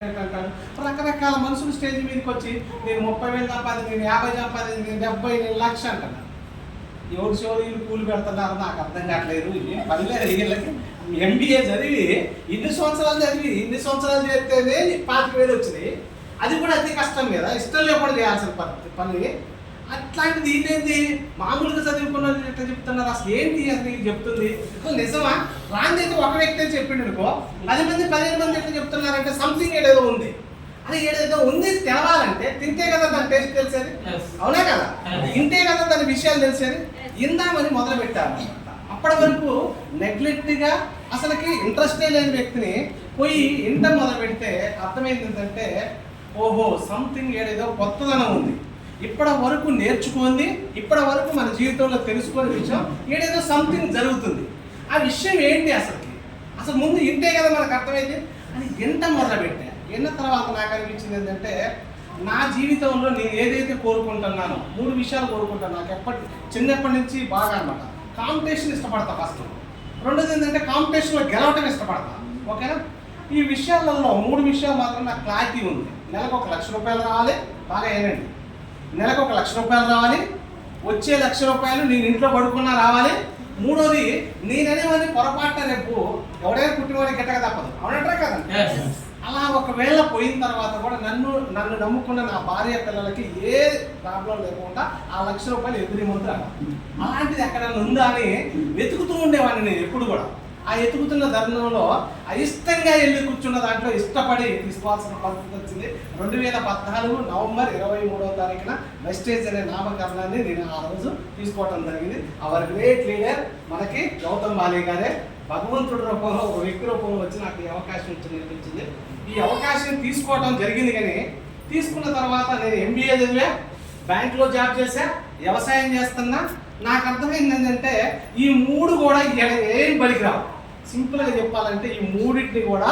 అంటారు. రకరకాల మనుషులు స్టేజ్ మీదకి వచ్చి నేను 30,000 సంపాదించి, నేను 50 సంపాదించి, నేను 70, నేను 1,00,000 అంటున్నాను. ఎవరు షోరీలు పూలు పెడుతున్నారు నాకు అర్థం కావట్లేదు. పనిలేదు వీళ్ళకి. MBA చదివి ఇన్ని సంవత్సరాలు చేస్తేనే 25,000 వచ్చినాయి. అది కూడా అతి కష్టం కదా, ఇష్టం లేకుండా చేయాల్సిన పని. అట్లాంటిది ఏంటి మామూలుగా చదువుకున్న ఎట్లా చెప్తున్నారు, అసలు ఏంటి అసలు చెప్తుంది నిజమా? రాందైతే ఒక వ్యక్తి అని చెప్పిండు అనుకో, 10 మంది 15 మంది ఎట్లా చెప్తున్నారంటే సంథింగ్ ఏదేదో ఉంది. అది ఏదేదో ఉంది తెలవాలంటే తింటే కదా దాని టేస్ట్ తెలిసేది, అవునా కదా? ఇంటే కదా దాని విషయాలు తెలిసేది. ఇందామని మొదలు పెట్టారనమాట. అప్పటి వరకు నెగ్లెక్ట్గా అసలుకి ఇంట్రెస్టే లేని వ్యక్తిని పోయి ఇంట మొదలు పెడితే అర్థమైంది ఏంటంటే, ఓహో సంథింగ్ ఏదేదో కొత్తదనం ఉంది, ఇప్పటి వరకు నేర్చుకుంది, ఇప్పటి వరకు మన జీవితంలో తెలుసుకునే విషయం ఏదేదో సంథింగ్ జరుగుతుంది. ఆ విషయం ఏంటి అసలు ముందు ఇంటే కదా మనకు అర్థమైంది అని ఎంత మొదలుపెట్టా. ఎన్న తర్వాత నాకు అనిపించింది ఏంటంటే, నా జీవితంలో నేను ఏదైతే కోరుకుంటున్నానో 3 విషయాలు కోరుకుంటాను. నాకు చిన్నప్పటి నుంచి బాగా అనమాట. కాంపిటీషన్ ఇష్టపడతా ఫస్ట్. రెండోది ఏంటంటే కాంపిటీషన్లో గెలవటం ఇష్టపడతా. ఓకేనా? ఈ విషయాలలో 3 విషయాలు మాత్రం నాకు క్లారిటీ ఉంది. నెలకు 1,00,000 రూపాయలు రావాలి, బాగా ఏనండి. నెలకు 1,00,000 రూపాయలు రావాలి, వచ్చే 1,00,000 రూపాయలు నేను ఇంట్లో పడుకున్నా రావాలి. మూడోది నేననేవాడిని పొరపాటున రేపు ఎవడైనా పుట్టినవాడిని గట్టగా తప్పదు, అవునంటారా కదండి? అలా ఒకవేళ పోయిన తర్వాత కూడా నన్ను నమ్ముకున్న నా భార్య పిల్లలకి ఏ ప్రాబ్లం లేకుండా ఆ 1,00,000 రూపాయలు ఎవ్రీ మంత్ రావాలి. అలాంటిది ఎక్కడన్నా ఉందా అని వెతుకుతూ ఉండేవాడిని నేను ఎప్పుడు కూడా. ఆ ఎతుకుతున్న ధర్మంలో అయిష్టంగా వెళ్ళి కూర్చున్న దాంట్లో ఇష్టపడి తీసుకోవాల్సిన పరిస్థితి వచ్చింది. 2014 నవంబర్ 23వ తారీఖున వెస్టేజ్ అనే నామకరణాన్ని నేను ఆ రోజు తీసుకోవడం జరిగింది. అవర్ గ్రేట్ లీడర్ మనకి గౌతమ్ బాలే గారే భగవంతుడి రూపంలో ఒక వ్యక్తి రూపంలో వచ్చి నాకు ఈ అవకాశం అనిపించింది. ఈ అవకాశం తీసుకోవడం జరిగింది. కానీ తీసుకున్న తర్వాత నేను MBA చదివా, బ్యాంకులో జాబ్ చేశా, వ్యవసాయం చేస్తున్నా. నాకు అర్థమైంది ఏంటంటే ఈ 3 కూడా ఏం పనికిరావు. సింపుల్గా చెప్పాలంటే ఈ 3టిని కూడా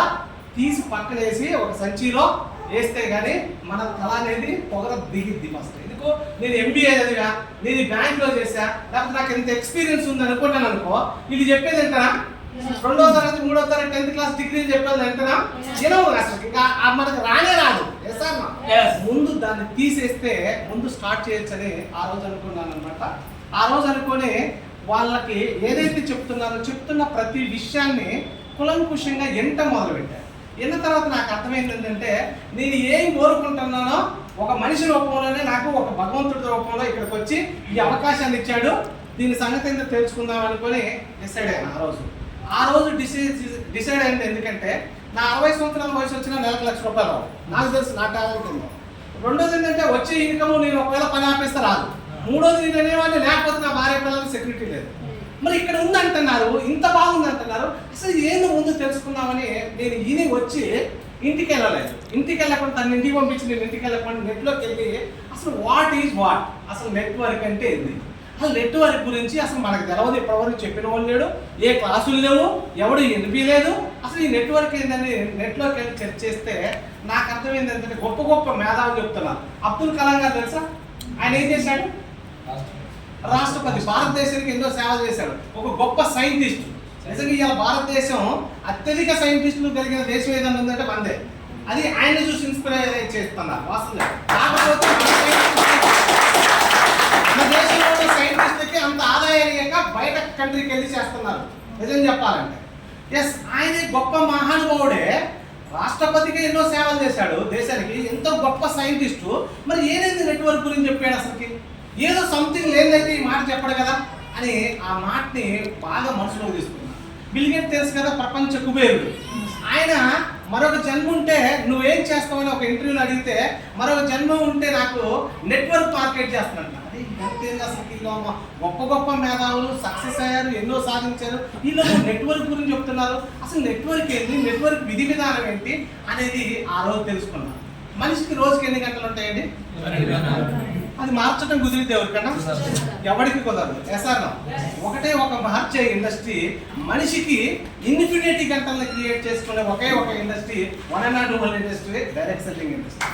తీసి పక్కనేసి ఒక సంచిలో వేస్తే కానీ మన తల అనేది పొగర దిగిద్ది. ఫస్ట్ ఎందుకో నేను MBA చదివా, నేను బ్యాంక్లో చేశా, లేకపోతే నాకు ఎంత ఎక్స్పీరియన్స్ ఉంది అనుకుంటాను అనుకో, ఇది చెప్పేది ఏంటనా 2వ తరగతి 3వ తరగతి 10th క్లాస్ డిగ్రీ చెప్పేది ఏంటనా వినవు అసలు. ఇంకా మనకు రానే రాదు. ముందు దాన్ని తీసేస్తే ముందు స్టార్ట్ చేయొచ్చని ఆ రోజు అనుకున్నాను అనమాట. ఆ రోజు అనుకుని వాళ్ళకి ఏదైతే చెప్తున్న ప్రతి విషయాన్ని కులంకుషంగా ఎంత మొదలుపెట్టారు. ఎన్న తర్వాత నాకు అర్థమైంది ఏంటంటే, నేను ఏం కోరుకుంటున్నానో ఒక మనిషి రూపంలోనే నాకు ఒక భగవంతుడి రూపంలో ఇక్కడికి వచ్చి ఈ అవకాశాన్ని ఇచ్చాడు. దీని సంగతి ఏంటో తెలుసుకుందాం అనుకుని డిసైడ్ అయ్యాను. ఆ రోజు డిసైడ్ అయింది. ఎందుకంటే నా 60 సంవత్సరాల వయసు వచ్చినా నెలకు 1,00,000 రూపాయలు రావు. నాకు తెలుసు నా టాలెంట్ ఉందో. రెండోది ఏంటంటే వచ్చే ఇన్కమ్ నేను ఒకవేళ పని ఆపేస్తే రాదు. మూడోది నేను అనేవాడిని లేకపోతే నా భార్య పిల్లలకి సెక్యూరిటీ లేదు. మరి ఇక్కడ ఉందంటున్నారు, ఇంత బాగుంది అంటున్నారు, అసలు ఏందో ముందు తెలుసుకుందామని నేను వచ్చి ఇంటికి వెళ్ళలేదు. ఇంటికి వెళ్ళకుండా తన ఇంటికి పంపించి నేను ఇంటికి వెళ్ళకుండా నెట్లోకి వెళ్ళి అసలు వాట్ ఈజ్ వాట్, అసలు నెట్వర్క్ అంటే ఏంది, అసలు నెట్వర్క్ గురించి అసలు మనకు తెలవదు. ఇప్పటివరకు చెప్పిన వాళ్ళు లేడు, ఏ క్లాసులు లేవు, ఎవడు వినిపించలేదు. అసలు ఈ నెట్వర్క్ ఏంటని నెట్లోకి వెళ్ళి సెర్చ్ చేస్తే నాకు అర్థమైంది ఏంటంటే గొప్ప గొప్ప మేధావులు చెప్తున్నారు. అబ్దుల్ కలాం గారు తెలుసా? ఆయన ఏం చేశాడు? రాష్ట్రపతి, భారతదేశానికి ఎన్నో సేవ చేశాడు. ఒక గొప్ప సైంటిస్ట్. నిజంగా ఇవాళ భారతదేశం అత్యధిక సైంటిస్టులు కలిగిన దేశం ఏదైనా ఉందంటే మనదే. అది ఆయన చూసి ఇన్స్పైర్ చేస్తున్నారు వాస్తవంగా. కాకపోతే మన దేశంలో ఉన్న సైంటిస్టులకి అంత ఆదాయం లేక బయట కంట్రీకి వెళ్ళి చేస్తున్నారు నిజం చెప్పాలంటే. ఆయన గొప్ప మహానుభావుడే, రాష్ట్రపతిగా ఎన్నో సేవలు చేశాడు దేశానికి, ఎంతో గొప్ప సైంటిస్టు. మరి ఏదైతే నెట్వర్క్ గురించి చెప్పాడు అసలుకి? ఏదో సంథింగ్ లేదైతే ఈ మాట చెప్పడు కదా అని ఆ మాటని బాగా మనసులోకి తీసుకున్నాను. బిల్ గేట్స్ తెలుసు కదా, ప్రపంచ కుబేరుడు. ఆయన మరొక జన్మ ఉంటే నువ్వేం చేస్తావని ఒక ఇంటర్వ్యూలో అడిగితే, మరొక జన్మ ఉంటే నాకు నెట్వర్క్ మార్కెట్ చేస్తున్నట్టు. అదే ఇంతేంది అసలు, వీళ్ళు గొప్ప గొప్ప మేధావులు సక్సెస్ అయ్యారు, ఎన్నో సాధించారు, వీళ్ళు నెట్వర్క్ గురించి చెప్తున్నారు. అసలు నెట్వర్క్ ఏంటి, నెట్వర్క్ విధి విధానం ఏంటి అనేది ఆ రోజు తెలుసుకున్నాను. మనిషికి రోజుకి ఎన్ని గంటలు ఉంటాయండి? అది మార్చడం కుదిరితే ఎవరికన్నా? ఎవరికి కుదరదు. ఒకటే ఒక మార్చే ఇండస్ట్రీ, మనిషికి ఇన్ఫినిటీ గంటలను క్రియేట్ చేసుకునే ఒకే ఒక industry, 1 industry, direct selling industry.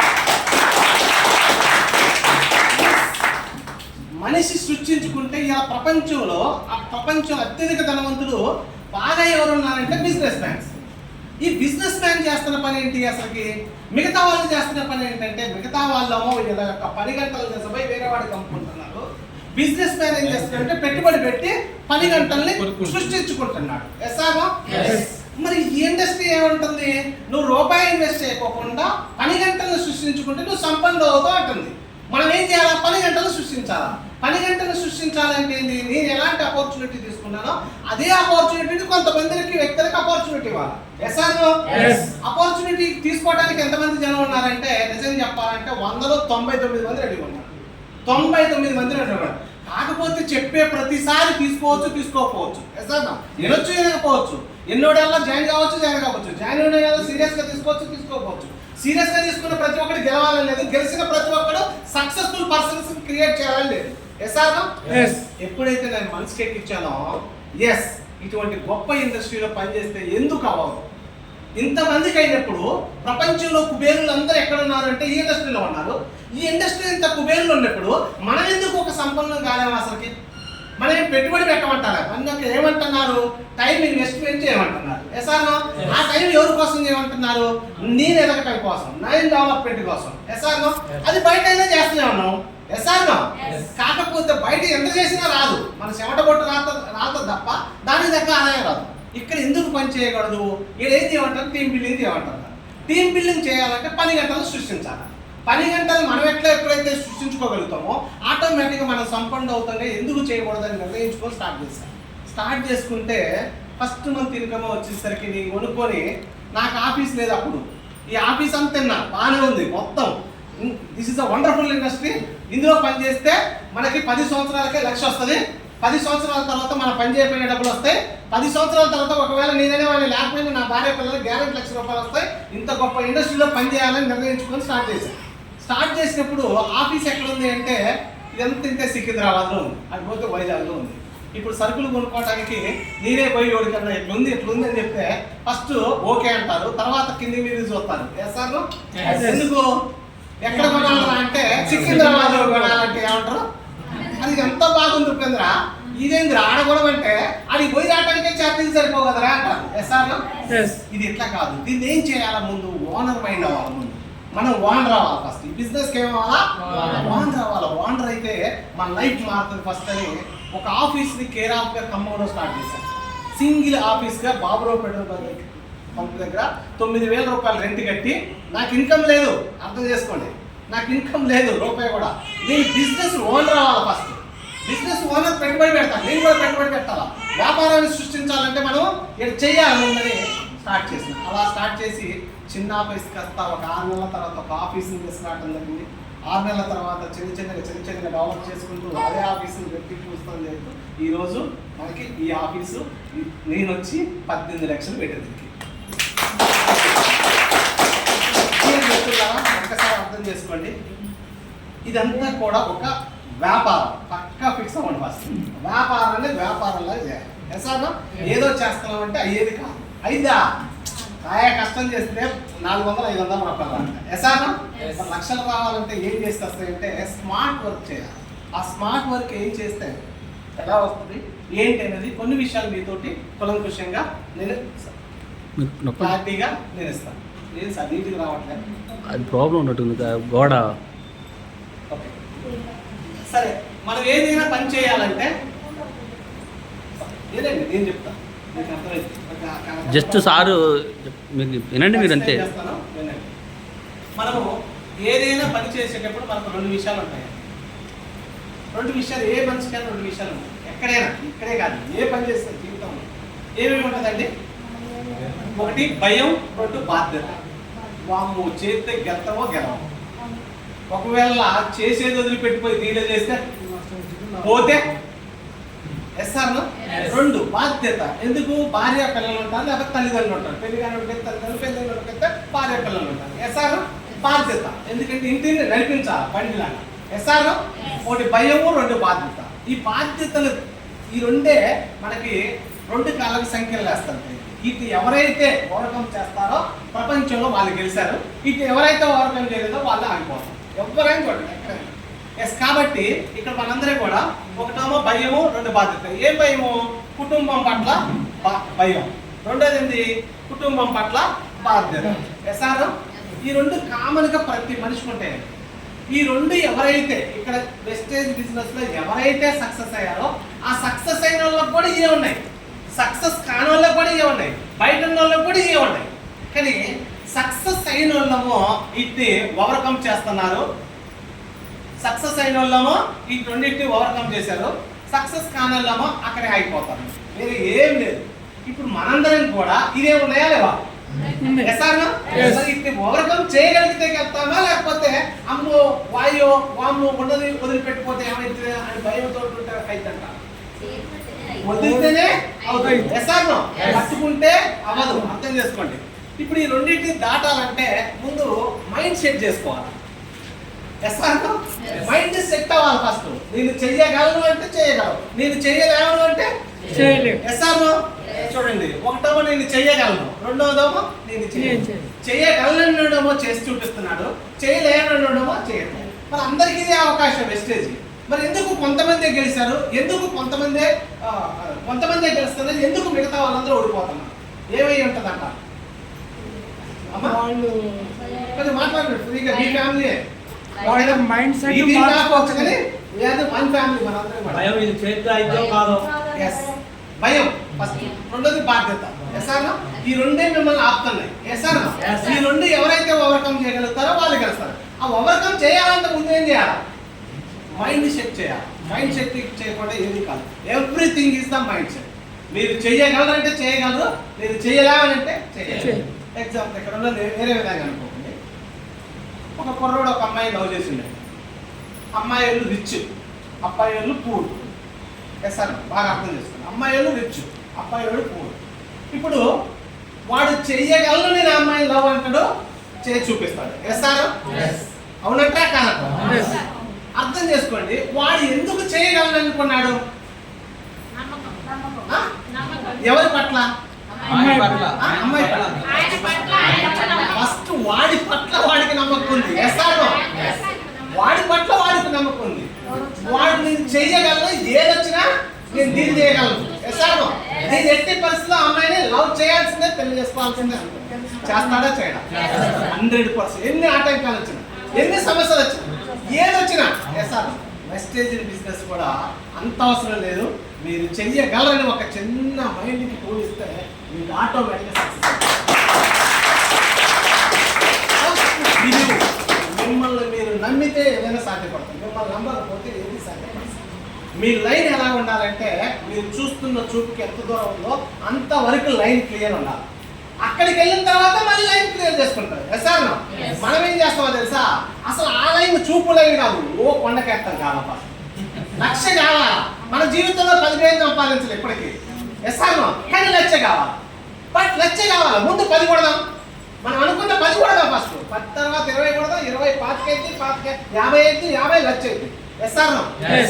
మనిషి సృష్టించుకుంటే ఇలా ప్రపంచంలో ఆ ప్రపంచం అత్యధిక ధనవంతులు బాగా ఎవరు ఉన్నారంటే బిజినెస్ మ్యాన్స్. ఈ బిజినెస్ మ్యాన్ చేస్తున్న పని ఏంటి అసలుకి? మిగతా వాళ్ళు చేస్తున్న పని ఏంటంటే, మిగతా వాళ్ళేమో ఇలా పని గంటలు చేసిపోయి వేరే వాడికి అమ్ముకుంటున్నారు. బిజినెస్ మ్యాన్ ఏం చేస్తున్నాడంటే పెట్టుబడి పెట్టి పని గంటల్ని సృష్టించుకుంటున్నాడు. మరి ఈ ఇండస్ట్రీ ఏమంటుంది? నువ్వు రూపాయి ఇన్వెస్ట్ చేయకోకుండా పని గంటలను సృష్టించుకుంటే నువ్వు సంపన్నుడు అవుతావు అంటుంది. మనం ఏం చేయాలా? పని గంటలు సృష్టించాలా. పని గంటలు సృష్టించాలంటే ఏంటి? నేను ఎలాంటి ఆపర్చునిటీ తీసుకున్నానో అదే ఆపర్చునిటీని కొంతమందికి వ్యక్తులకు ఆపర్చునిటీ ఇవ్వాలి. ఆపర్చునిటీ తీసుకోవడానికి ఎంతమంది జనం ఉన్నారంటే, నిజం చెప్పాలంటే 199 మంది రెడీ ఉన్నారు. 99 మంది రెడీ ఉన్నారు. కాకపోతే చెప్పే ప్రతిసారి తీసుకోకపోవచ్చు. వినొచ్చు, వినకపోవచ్చు. ఎన్నోడల్లా జాయిన్ కావచ్చు, జాయిన్ కావచ్చు. జాయిన్ అయిన సీరియస్ గా తీసుకోకపోవచ్చు. సీరియస్ గా తీసుకున్న ప్రతి ఒక్కటి గెలవాలని లేదు. గెలిచిన ప్రతి ఒక్కడు సక్సెస్ఫుల్ పర్సన్స్ క్రియేట్ చేయాలని లేదు. ఎప్పుడైతే నేను మనసుకి ఎక్కించానో, ఇటువంటి గొప్ప ఇండస్ట్రీలో పనిచేస్తే ఎందుకు అవ్వదు? ఇంతమందికి అయినప్పుడు ప్రపంచంలో కుబేరులు అందరూ ఎక్కడ ఉన్నారు అంటే ఈ ఇండస్ట్రీలో ఉన్నారు. ఈ ఇండస్ట్రీ ఇంత కుబేరులు ఉన్నప్పుడు మనం ఎందుకు ఒక సంపన్నం కాలేము? అసలుకి మనం ఏం పెట్టుబడి పెట్టమంటారా? మనకి ఏమంటున్నారు? టైం ఇన్వెస్ట్మెంట్ చేయమంటున్నారు. ఆ టైం ఎవరి కోసం చేయమంటున్నారు? నేను ఎదగటం కోసం, నేను డెవలప్మెంట్ కోసం. అది బయట అయినా చేస్తూనే ఉన్నాం. కాకపోతే బయట ఎంత చేసినా రాదు. మన చెమట బొట్టు రాదు తప్ప దాని దగ్గర ఆదాయం రాదు. ఇక్కడ ఎందుకు పని చేయకూడదు? ఇక్కడ ఏం చేయమంటారు? టీమ్ బిల్డింగ్ చేయమంటారు. టీమ్ బిల్డింగ్ చేయాలంటే పని గంటలు సృష్టించాలి. పని గంటలు మనం ఎప్పుడైతే సృష్టించుకోగలుగుతామో ఆటోమేటిక్గా మనం సంపన్నుడు అవుతాం. ఎందుకు చేయకూడదని నిర్ణయించుకొని స్టార్ట్ చేసుకుంటే ఫస్ట్ మంత్ ఇన్కమ్ వచ్చేసరికి నేను కొనుక్కొని, నాకు ఆఫీస్ లేదు అప్పుడు. ఈ ఆఫీస్ అంతా తిన్నా బాగానే ఉంది మొత్తం. This is a wonderful industry. ఇందులో పని చేస్తే మనకి 10 సంవత్సరాలకే లక్ష వస్తుంది. 10 సంవత్సరాల తర్వాత మన పని చేయకపోయిన డబ్బులు వస్తాయి. 10 సంవత్సరాల తర్వాత ఒకవేళ నేననే వాళ్ళు లేకపోయినా నా భార్య పిల్లలు గ్యారెంటీ ₹1,00,000 వస్తాయి. ఇంత గొప్ప ఇండస్ట్రీలో పని చేయాలని నిర్ణయించుకొని స్టార్ట్ చేసినప్పుడు ఆఫీస్ ఎక్కడ ఉంది అంటే, ఇదంతా ఇంతే సికింద్రాబాద్లో ఉంది, అది పోతే వైజాగ్లో ఉంది. ఇప్పుడు సరుకులు కొనుక్కోవడానికి నేనే పోయి ఓడికన్నా ఎట్లుంది అని చెప్తే ఫస్ట్ ఓకే అంటారు, తర్వాత కింది మీద చూస్తారు. ఎందుకు ఎక్కడ కొనాలరా అంటే సికింద్రాబాద్ లో కొనాలంటే ఏమంటారు? అది ఎంత బాగుంది ఉపేంద్ర, ఇదేంద్ర ఆడకూడదు అంటే అది పోయి రావడానికే ఛార్జీలు సరిపో కదరా అంటారు. ఇది ఎట్లా కాదు. దీన్ని ఏం చేయాలా? ముందు ఓనర్ మైండ్ అవ్వాలి. ముందు మనం ఓనర్ అవ్వాలి. ఫస్ట్ ఈ బిజినెస్కి ఏమవ్వాలా? ఓనర్ అవ్వాలి. ఓనర్ అయితే మన లైఫ్ మారుతుంది ఫస్ట్ అని ఒక ఆఫీస్ని కేర్ ఆఫ్గా ఖమ్మంలో స్టార్ట్ చేశాను. సింగిల్ ఆఫీస్గా బాబురావు పెట్రోల్ పంప్ దగ్గర ₹9,000 రెంట్ కట్టి, నాకు ఇన్కమ్ లేదు, అర్థం చేసుకోండి, నాకు ఇన్కమ్ లేదు రూపాయి కూడా. నేను బిజినెస్ ఓనర్ అవ్వాలి. ఫస్ట్ బిజినెస్ ఓనర్ పెట్టుబడి పెడతాను, నేను కూడా పెట్టుబడి పెట్టాలా. వ్యాపారాన్ని సృష్టించాలంటే మనం ఇక్కడ చెయ్యాలి ఉందని స్టార్ట్ చేసిన. అలా స్టార్ట్ చేసి చిన్న ఆఫీస్కి వస్తా ఒక 6 నెలల తర్వాత ఒక ఆఫీస్ని తీసుకురావడం జరిగింది. 6 నెలల తర్వాత చిన్న చిన్నగా డెవలప్ చేసుకుంటూ అదే ఆఫీసుని పెట్టి చూస్తాం చేస్తూ ఈరోజు మనకి ఈ ఆఫీసు నేను వచ్చి 18 లక్షలు పెట్టేది. ఒక్కసారి అర్థం చేసుకోండి, ఇదంతా కూడా ఒక వ్యాపారం. పక్కా ఫిక్స్ అవ్వండి. ఫస్ట్ వ్యాపారాన్ని వ్యాపారంలా చేయాలి. ఏదో చేస్తున్నామంటే అయ్యేది కాదు. అయిద్దా కాయ కష్టం చేస్తే ₹400-500 లక్షలు రావాలంటే ఏం చేస్తే వస్తాయంటే స్మార్ట్ వర్క్ చేయాలి. ఆ స్మార్ట్ వర్క్ ఏం చేస్తే ఎలా వస్తుంది ఏంటి అనేది కొన్ని విషయాలు మీతోటి కులంకుశంగా నేను క్లారిటీగా నేను ఇస్తాను. నేను సన్నిధికి రావట్లేదు, అది ప్రాబ్లం ఉన్నట్టుంది గోడ. ఓకే సరే, మనం ఏదైనా పని చేయాలంటే ఏదండి నేను చెప్తాను, మీకు అర్థమైంది. జస్ట్ సారు మీకు వినండి, మీరు అంతే. మనము ఏదైనా పని చేసేటప్పుడు మనకు 2 విషయాలు ఉంటాయి. 2 విషయాలు, ఏ మనిషికైనా 2 విషయాలు ఉంటాయి. ఎక్కడైనా, ఇక్కడే కాదు, ఏ పని చేస్తే జీవితంలో ఏమేమి ఉంటుందండి? 1 భయం, 2 బాధ్యత. వాము చేస్తే గెలవో గెలవో. ఒకవేళ చేసేది వదిలిపెట్టిపోయి దీనిలో చేస్తే పోతే 2 బాధ్యత. ఎందుకు? భార్య పిల్లలు ఉంటారు, లేకపోతే తల్లిదండ్రులు ఉంటారు. పెళ్లి కానీ ఉంటే తల్లిదండ్రులు, పెళ్లి ఉంటే భార్య పిల్లలు ఉంటారు. బాధ్యత. ఎందుకంటే ఇంటిని నడిపించాలి బండిలాగా. 1 భయము, 2 బాధ్యత. ఈ బాధ్యతలు ఈ 2 మనకి 2 కాళ్ళకి సంఖ్యలు వేస్తారు. ఇటు ఎవరైతే ఓవర్కమ్ చేస్తారో ప్రపంచంలో వాళ్ళు గెలిచారు, ఇటు ఎవరైతే ఓవర్కమ్ చేయలేదో వాళ్ళు ఆగిపోతారు. ఎవరైనా చూడండి ఎక్కడైనా. కాబట్టి ఇక్కడ మనందరూ కూడా ఒకటేమో భయము, 2 బాధ్యత. ఏం భయము? కుటుంబం పట్ల భయం. రెండోది ఏంటి, కుటుంబం పట్ల బాధ్యత. ఎస్ఆర్ ఈ రెండు కామన్ గా ప్రతి మనిషికి ఉంటాయి. ఈ రెండు ఎవరైతే ఇక్కడ వెస్టేజ్ బిజినెస్ లో ఎవరైతే సక్సెస్ అయ్యారో ఆ సక్సెస్ అయిన వాళ్ళకి కూడా ఇవే ఉన్నాయి, సక్సెస్ కాని వాళ్ళకి కూడా ఇవే ఉన్నాయి, బయట ఉన్న వాళ్ళకి కూడా ఇవే ఉన్నాయి. కానీ సక్సెస్ అయిన వాళ్ళము ఇది ఓవర్కమ్ చేస్తున్నారు, సక్సెస్ అయిన వాళ్ళము ఈ రెండింటిని ఓవర్కమ్ చేశారు, సక్సెస్ కాని వాళ్ళము అక్కడే అయిపోతారు. మీరు ఏం లేదు. ఇప్పుడు మనందరం కూడా ఇదే ఉన్నాయా లేవా? ఓవర్కమ్ చేయగలిగితే వెళ్తామా, లేకపోతే అమ్మో వాయో వామ్మో ఉన్నది వదిలిపెట్టిపోతే ఏమైతే అని భయంతో అవుతుంట? వదిలితేనే అవుతుంది, పట్టుకుంటే అవ్వదు. అర్థం చేసుకోండి. ఇప్పుడు ఈ రెండింటిని దాటాలంటే ముందు మైండ్ సెట్ చేసుకోవాలి. మైండ్ సెట్ అవ్వాలి. ఫస్ట్ నేను చెయ్యగలను అంటే చేయగలవు, నేను చెయ్యలేను అంటే చేయలేవు. చూడండి, ఒకటేమో నేను చెయ్యగలను, రెండోదేమో నేను చెయ్యగలనేమో చేసి చూపిస్తున్నాడు, చేయలేనోడేమో చేయట్లేదు. మరి అందరికీ ఇదే అవకాశం వెస్టేజ్. మరి ఎందుకు కొంతమంది గెలిచారు, ఎందుకు కొంతమందే గెలుస్తున్నారు, ఎందుకు మిగతా వాళ్ళందరూ ఓడిపోతున్నారు? ఏమై ఉంటుందంట? అమ్మా కొంచెం మాట్లాడండి ఫ్రీగా. మీ ఫ్యామిలీ మైండ్ సెట్ భయం ఫస్ట్, రెండోది బాధ్యత. ఈ రెండే మిమ్మల్ని ఆపుతున్నాయి. ఈ రెండు ఎవరైతే ఓవర్కమ్ చేయగలుగుతారో వాళ్ళు గెలుస్తారు. ఆ ఓవర్కమ్ చేయాలంటే ముందు ఏం చేయాలి? మైండ్ సెట్ చేయాలి. మైండ్ సెట్ చేయకుండా ఏది కాదు. Everything is the mind set. మీరు చేయగలరంటే చేయగలరు, మీరు చేయలేమనంటే చేయగలరు. ఎగ్జాంపుల్ ఇక్కడ ఉన్న వేరే విధంగా అనుకోండి. ఒక కుర్రోడు ఒక అమ్మాయి లవ్ చేసిండే. అమ్మాయి వాళ్ళు రిచ్, అబ్బాయి వాళ్ళు పూర్. బాగా అర్థం చేసుకోండి. అమ్మాయి వాళ్ళు రిచ్, అబ్బాయి వాళ్ళు పూర్. ఇప్పుడు వాడు చెయ్యగలను నేను అమ్మాయి లవ్ అంటాడు, చేసి చూపిస్తాడు. అవునంటే కాదు? అర్థం చేసుకోండి. వాడు ఎందుకు చేయగలను అనుకున్నాడు? ఎవరి పట్ల? అమ్మాయి పట్ల. ఫస్ట్ వాడి పట్ల వాడికి నమ్మకం ఉంది. వాడి పట్ల వాడికి నమ్మకం ఉంది. వాడు నేను చేయగలను, ఏదొచ్చినా నేను డీల్ చేయగలను. నేను ఎట్టి పరిస్థితుల్లో అమ్మాయిని లవ్ చేయాల్సిందే, పెళ్లి చేసుకోవాల్సిందే. చేస్తాడా? చేయడా? 100%. ఎన్ని ఆటంకాలు వచ్చినా, ఎన్ని సమస్యలు వచ్చినా, ఏదొచ్చినా వెస్టేజ్ బిజినెస్ కూడా అంత అవసరం లేదు. మీరు చెయ్యగలరని ఒక చిన్న మైండ్కి పోలిస్తే మీకు ఆటోమేటిక్గా సక్సెస్. మిమ్మల్ని మీరు నమ్మితే ఏదైనా సాధ్యపడుతుంది, మిమ్మల్ని నమ్మకపోతే ఏది సాధ్యపడుతుంది. మీ లైన్ ఎలా ఉండాలంటే మీరు చూస్తున్న చూపుకి ఎంత దూరం ఉందో అంతవరకు లైన్ క్లియర్ ఉండాలి. అక్కడికి వెళ్ళిన తర్వాత మళ్ళీ లైన్ క్లియర్ చేసుకుంటారు. మనం ఏం చేస్తామో తెలుసా? అసలు ఆ లైన్ చూపు లైన్ కాదు, ఓ కొండకెత్తాం కావాలా, లక్ష కావాలా. మన జీవితంలో 10,000 సంపాదించాలి ఇప్పటికీ. కానీ లక్ష కావాలి. బట్ లక్ష కావాలా, ముందు 10 కొడదాం. మనం అనుకున్న 10 కొడదాం. ఫస్ట్ 10 తర్వాత 20 కొడదాం, 20 25 అయితే 50 50 లక్ష అయితే.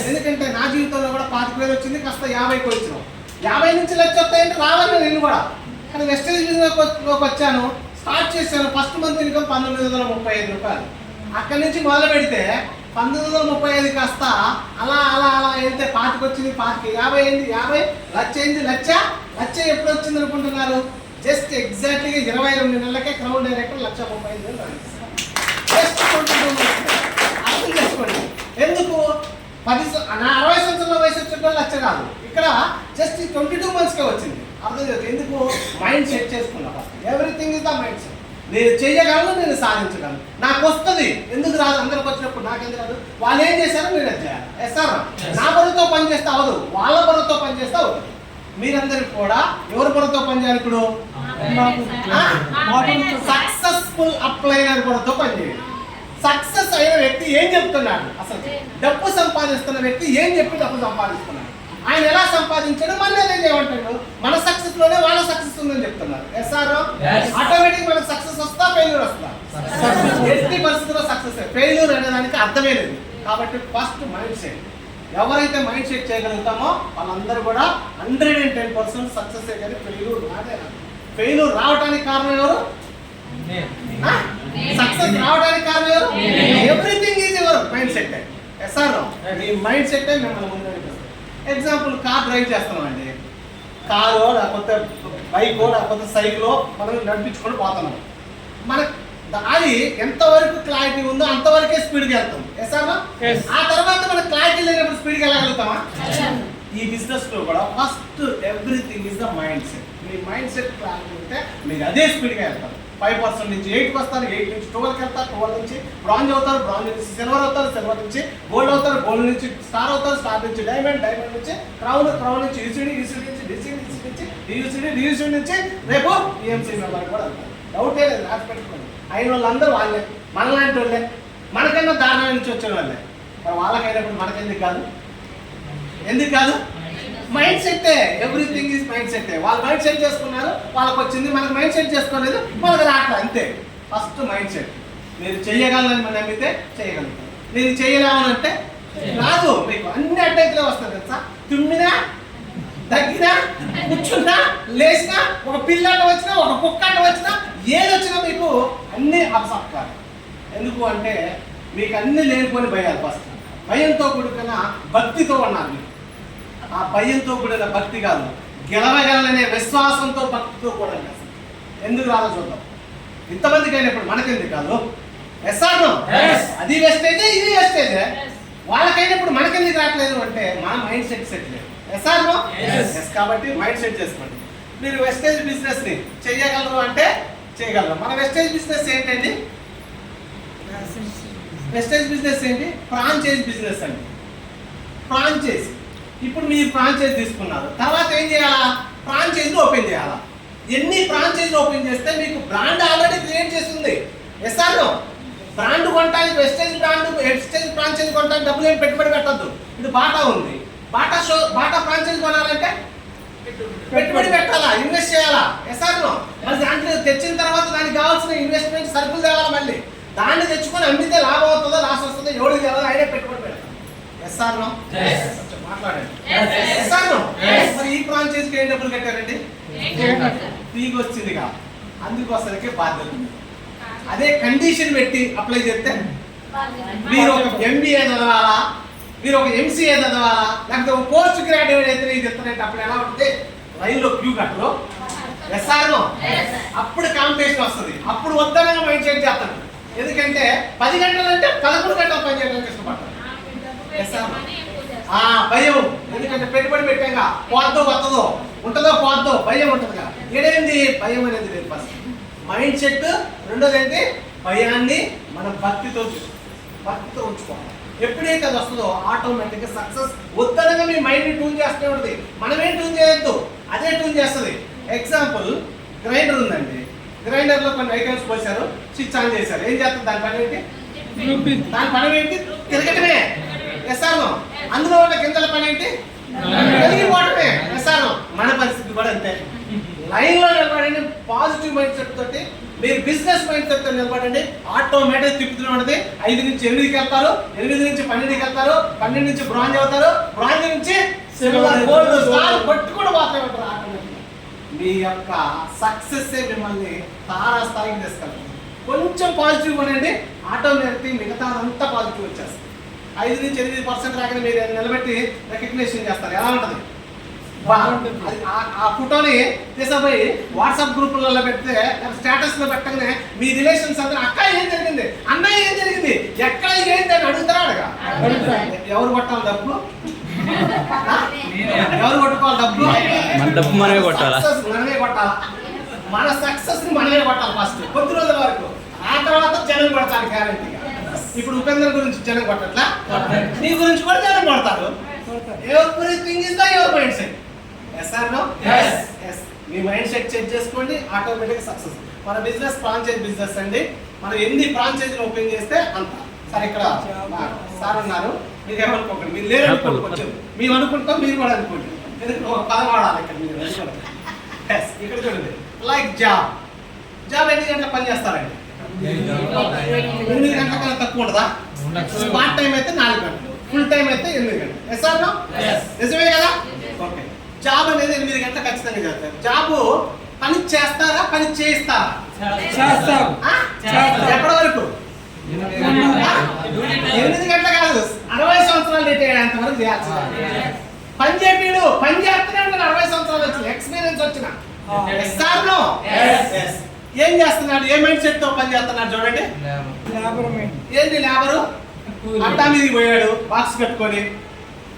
ఎందుకంటే నా జీవితంలో కూడా 25,000 వచ్చింది, కాస్త 50కి వచ్చినాం. 50 నుంచి లక్ష వస్తాయంటే రావాలి నేను కూడా. కానీ వెస్టేజ్ బిజినెస్లోకి వచ్చాను, స్టార్ట్ చేశాను. ఫస్ట్ మంత్ ఇన్కమ్ 1935 రూపాయలు. అక్కడి నుంచి మొదలు పెడితే 1935 కాస్త అలా అలా అలా వెళ్తే 25 వచ్చింది, 50 అయింది, 50 లక్ష అయింది. లక్ష ఎప్పుడు వచ్చింది అనుకుంటున్నారు? జస్ట్ ఎగ్జాక్ట్లీగా 22 నెలలకే క్రౌడ్ డైరెక్టర్ 1,35,000. జస్ట్ 22 నెలలు. అర్థం చేసుకోండి. ఎందుకు? 60 సంవత్సరాల వయసు వచ్చే లక్ష కాదు, ఇక్కడ జస్ట్ 22 మంత్స్కే వచ్చింది. అర్థం చేసుకో. ఎందుకు? మైండ్ సెట్ చేసుకున్నా. Everything is the mind set. నేను చేయగలను, నేను సాధించగలను, నాకు వస్తుంది. ఎందుకు రాదు? అందరికి వచ్చినప్పుడు నాకెందుకు రాదు? వాళ్ళు ఏం చేశారో నేను అది చేయాలి. నా బరువుతో పని చేస్తే అవ్వదు, వాళ్ళ బరువుతో పని చేస్తే అవుతుంది. మీరందరికి కూడా ఎవరి బరువుతో పని చేయాలి? ఇప్పుడు సక్సెస్ఫుల్ అప్లైనర్ బరువుతో పని చేయాలి. సక్సెస్ అయిన వ్యక్తి ఏం చెప్తున్నాడు? అసలు డబ్బు సంపాదిస్తున్న వ్యక్తి ఏం చెప్పి డబ్బు సంపాదిస్తున్నాడు? ఆయన ఎలా సంపాదించాడు? మన ఏం చేయమంటాడు? మన సక్సెస్ లోనే వాళ్ళ సక్సెస్ ఉందని చెప్తున్నారు. ఆటోమేటిక్ మనకు సక్సెస్ వస్తా, ఫెయిల్యూర్ వస్తా? ఎట్టి పరిస్థితుల్లో సక్సెస్. ఫెయిల్యూర్ అనే దానికి అర్థమే లేదు. కాబట్టి ఫస్ట్ మైండ్ సెట్. ఎవరైతే మైండ్ సెట్ చేయగలుగుతామో వాళ్ళందరూ కూడా 110% సక్సెస్. కానీ ఫెయిల్యూర్ రాదే. ఫెయిల్యూర్ రావడానికి కారణం ఎవరు? సక్సెస్ రావడానికి కారణం ఎవరు? Everything is your mind set. Me mind set మిమ్మల్ని ముందు. ఎగ్జాంపుల్, కార్ డ్రైవ్ చేస్తున్నాం అండి. కారు లేకపోతే బైకో లేకపోతే సైకిలో మనం నడిపించుకొని పోతున్నాం. మన అది ఎంతవరకు క్లారిటీ ఉందో అంతవరకే స్పీడ్కి వెళ్తాం. ఎసామా? ఆ తర్వాత మన క్లారిటీ లేనప్పుడు స్పీడ్కి వెళ్ళగలుగుతామా? ఈ బిజినెస్ లో కూడా first everything is the mind set. Me mind set clarity ఉంటే మీరు అదే స్పీడ్గా వెళ్తారు. 5% నుంచి 8కి వస్తారు, 8 నుంచి 12కి వెళ్తారు, 12 నుంచి బ్రాంజ్ అవుతారు, బ్రాంజ్ నుంచి సిల్వర్ అవుతారు, సిల్వర్ నుంచి గోల్డ్ అవుతారు, గోల్డ్ నుంచి స్టార్ అవుతారు, స్టార్ నుంచి డైమండ్, డైమండ్ నుంచి క్రౌన్, క్రౌన్ నుంచి యూసీడీ, యూసీడీ నుంచి డిసిడి, డిసిడి నుంచి డియూసీడీ, డియూసీడీ నుంచి రేపు ఈఎంసీ మెంబర్ కూడా వెళ్తారు. డౌటే లేదు, రాసి పెట్టుకోండి. అయిన వాళ్ళందరూ వాళ్ళే, మనలాంటి వాళ్ళే, మనకన్నా దారుణం నుంచి వచ్చిన వాళ్ళే. మరి వాళ్ళకైనప్పుడు మనకెందుకు కాదు? ఎందుకు కాదు? మైండ్ సెట్టే. ఎవ్రీథింగ్ ఈజ్ మైండ్ సెట్టే. వాళ్ళు మైండ్ సెట్ చేసుకున్నారు, వాళ్ళకి వచ్చింది. మనకు మైండ్ సెట్ చేసుకోలేదు, మనకు రాట్లా. అంతే. First mind set. మీరు చెయ్యగలని మనం నమ్మితే చేయగలుగుతారు. మీరు చేయలేమనంటే రాదు. మీకు అన్ని అడ్డంకులే వస్తాయి తెలుసా? తుమ్మినా, దగ్గినా, కూర్చున్నా, లేచినా, ఒక పిల్లలు వచ్చినా, ఒక కుక్క వచ్చినా, ఏది వచ్చినా మీకు అన్ని అపసత్కాలు. ఎందుకు అంటే మీకు అన్ని లేనిపోని భయాలు. ఫస్ట్ భయంతో కూడుకున్న భక్తితో ఉన్నారు మీరు. ఆ భయంతో కూడిన భక్తి కాదు, గెలవగలనే విశ్వాసంతో భక్తితో కూడా. ఎందుకు రాలో చూద్దాం. ఇంతమందికి అయినప్పుడు మనకెందుకు కాదు? ఎస్ఆర్నో? అది వెస్టేజే, ఇది వెస్టేజే. వాళ్ళకైనప్పుడు మనకెందుకు రావట్లేదు అంటే మన మైండ్ సెట్ సెట్ లేదు. ఎస్ఆర్నో? ఎస్. కాబట్టి మైండ్ సెట్ చేసుకోండి. మీరు వెస్టేజ్ బిజినెస్ ని చేయగలరు అంటే చేయగలరు. మన వెస్టేజ్ బిజినెస్ ఏంటండి? వెస్టేజ్ బిజినెస్ ఏంటి? ఫ్రాంచైజ్ బిజినెస్ అండి. ఫ్రాంచైజ్. ఇప్పుడు మీరు ఫ్రాంచైజ్ తీసుకున్నారు, తర్వాత ఏం చేయాలా? ఫ్రాంచైజ్ ఓపెన్ చేయాలా? ఎన్ని ఫ్రాంచైజ్ ఓపెన్ చేస్తే మీకు బ్రాండ్ ఆల్రెడీ క్రియేట్ చేస్తుంది. ఎస్ఆర్నో? బ్రాండ్ కొనడానికి వెస్టేజ్ బ్రాండ్, వెస్టేజ్ ఫ్రాంచైజ్ కొనడానికి డబ్బులు ఏం పెట్టుబడి పెట్టద్దు. ఇది బాటా ఉంది, బాటా ఫ్రాంచైజ్ కొనాలంటే పెట్టుబడి పెట్టాలా, ఇన్వెస్ట్ చేయాలా? ఎస్ఆర్నో? మరి దాంట్లో తెచ్చిన తర్వాత దానికి కావాల్సిన ఇన్వెస్ట్మెంట్ సరుకులు తేవాలా. మళ్ళీ దాన్ని తెచ్చుకొని అమ్మితే లాభం అవుతుందో లాస్ వస్తుందో ఎవరికి తెలియదు, అయినా పెట్టుబడి పెట్టాలి. ఎస్ఆర్నో? మాట్లాడండి. ఎస్ఆర్నో? మరి ఈ ఫ్రాంచైజ్కి ఏం డబ్బులు కట్టారండి? ఫ్రీగా వచ్చింది కా, అందుకోసరికి బాధ్యత ఉంది. అదే కండిషన్ పెట్టి అప్లై చేస్తే మీరు ఒక ఎంబీఏ చదవాలా, మీరు ఒక ఎంసీఏ చదవాలా, లేకపోతే ఒక పోస్ట్ గ్రాడ్యుయేట్ అయితే నేను చెప్తానంటే అప్పుడు ఎలా ఉంటుంది? రైల్లో క్యూ కట్టలో. ఎస్ఆర్నో? అప్పుడు కాంపిటీషన్ వస్తుంది. అప్పుడు వద్దనగా మైండ్ సెట్ చేస్తాను. ఎందుకంటే 10 గంటలు అంటే 11 గంటలు పని చేయడానికి ఇష్టపడతాను. భయం. ఎందుకంటే పెట్టుబడి పెట్టాక పోద్దో వస్తుందో, ఉంటుందో పోద్దో, భయం ఉంటుందిగా. ఏడేంది భయం అనేది లేదు. First mind set. రెండోది ఏంటి? భయాన్ని మనం భక్తితో ఉంచుకోవాలి. ఎప్పుడైతే అది వస్తుందో ఆటోమేటిక్గా సక్సెస్ వద్దనగా మీ మైండ్ని ట్యూన్ చేస్తూనే ఉంటుంది. మనమేం ట్యూన్ చేయొద్దు, అదే ట్యూన్ చేస్తుంది. ఎగ్జాంపుల్, గ్రైండర్ ఉందండి. గ్రైండర్లో కొన్ని ఐటమ్స్ పోసారు, స్విచ్ ఆన్ చేశారు. ఏం చేస్తుంది? దాని పని ఏంటి? దాని పని ఏంటి? తిరగటమే. ఎస్ఆర్నో? అందులో ఉన్న గింజల పని ఏంటి? కలిగిపోవటమే. ఎస్ఆర్నో? మన పరిస్థితి కూడా అంతే. లైన్లో నిలబడండి. పాజిటివ్ మైండ్ సెట్ తోటి మీరు బిజినెస్ మైండ్ సెట్ తో నిలబడండి. ఆటోమేటిక్ తిప్పుతూనే ఉంటుంది. 5 నుంచి 8కి వెళ్తారు, 8 నుంచి 12కి వెళ్తారు, 12 నుంచి బ్రాంజ్ అవుతారు, బ్రాంజ్ నుంచి సిల్వర్, గోల్డ్, స్టార్ కొట్టుకుంటూ పోతాయి ఉంటారు. ఆటోమేటిక్ మీ యొక్క సక్సెస్ మిమ్మల్ని తారాస్థాయికి తీసుకెళ్తారు. కొంచెం పాజిటివ్ ఉండండి, ఆటోమేటిక్ మిగతాదంతా పాజిటివ్ వచ్చేస్తుంది. 5 నుంచి 8% రాగానే మీరు నిలబెట్టి రికగ్నిషన్ చేస్తారు. ఎలా ఉంటుంది? ఆ ఫోటోని తీసుకుపోయి వాట్సాప్ గ్రూపులలో పెడితే, స్టేటస్ లో పెట్టగానే మీ రిలేషన్స్ అందరూ అక్క ఏం జరిగింది, అన్నయ్య ఏం జరిగింది, ఎక్కడ ఏంటి అని అడుగుతారా? ఎవరు కొట్టాలి డబ్బు? ఎవరు కొట్టుకోవాలి డబ్బు? మనమే కొట్టాలా? మనమే కొట్టాలా? మన సక్సెస్ ని మనమే కొట్టాలి ఫస్ట్ కొద్ది రోజుల వరకు. ఆ తర్వాత జనం కొడతారు గ్యారంటీగా. ఇప్పుడు ఉపేంద్ర గురించి జనం కొట్టట్లా, నీ గురించి కూడా జనం కొడతారు. Everything is the your mind set. Yes or no? Yes. మీ మైండ్ సెట్ చెక్ చేసుకోండి, ఆటోమేటిక్ సక్సెస్. మన బిజినెస్ ఫ్రాంచైజ్ బిజినెస్ అండి. మనం ఎన్ని ఫ్రాంచైజీలు ఓపెన్ చేస్తే అంత. సరే, ఇక్కడ సార్ ఉన్నారు, మీరు ఏమనుకోకండి, మీరు లేరు అనుకోండి, కొంచెం మేము అనుకుంటాం, మీరు కూడా అనుకోండి. ఒక పదం వాడాలి ఇక్కడ మీరు. ఇక్కడ చూడండి, లైక్ జాబ్. జాబ్ ఎన్ని గంటల పని చేస్తారండి? 8 గంటల కన్నా తక్కువ ఉండదా? పార్ట్ టైం అయితే 4 గంటలు, ఫుల్ టైం అయితే 8 గంటలు. ఎస్ఆర్నో? నిజమే కదా? ఓకే. జాబ్ అనేది 8 గంటలు ఖచ్చితంగా చేస్తారు. జాబ్ పని చేస్తారా, పని చేయిస్తారా? ఎప్పటి వరకు? 8 గంటలు కాదు, 60 సంవత్సరాలు రిటైర్ అయ్యేంత వరకు చేయాల్సింది. పని చేపిడు, పని చేస్తూనే ఉంటాడు. 60 సంవత్సరాలు వచ్చిన ఎక్స్పీరియన్స్ వచ్చిన. Yes or no? Yes. ఏం చేస్తున్నాడు? ఏ మైండ్ సెట్ తో పని చేస్తున్నాడు చూడండి. ఏంటి లేబరు? అట్టా మీదకి పోయాడు, బాక్స్ కట్టుకొని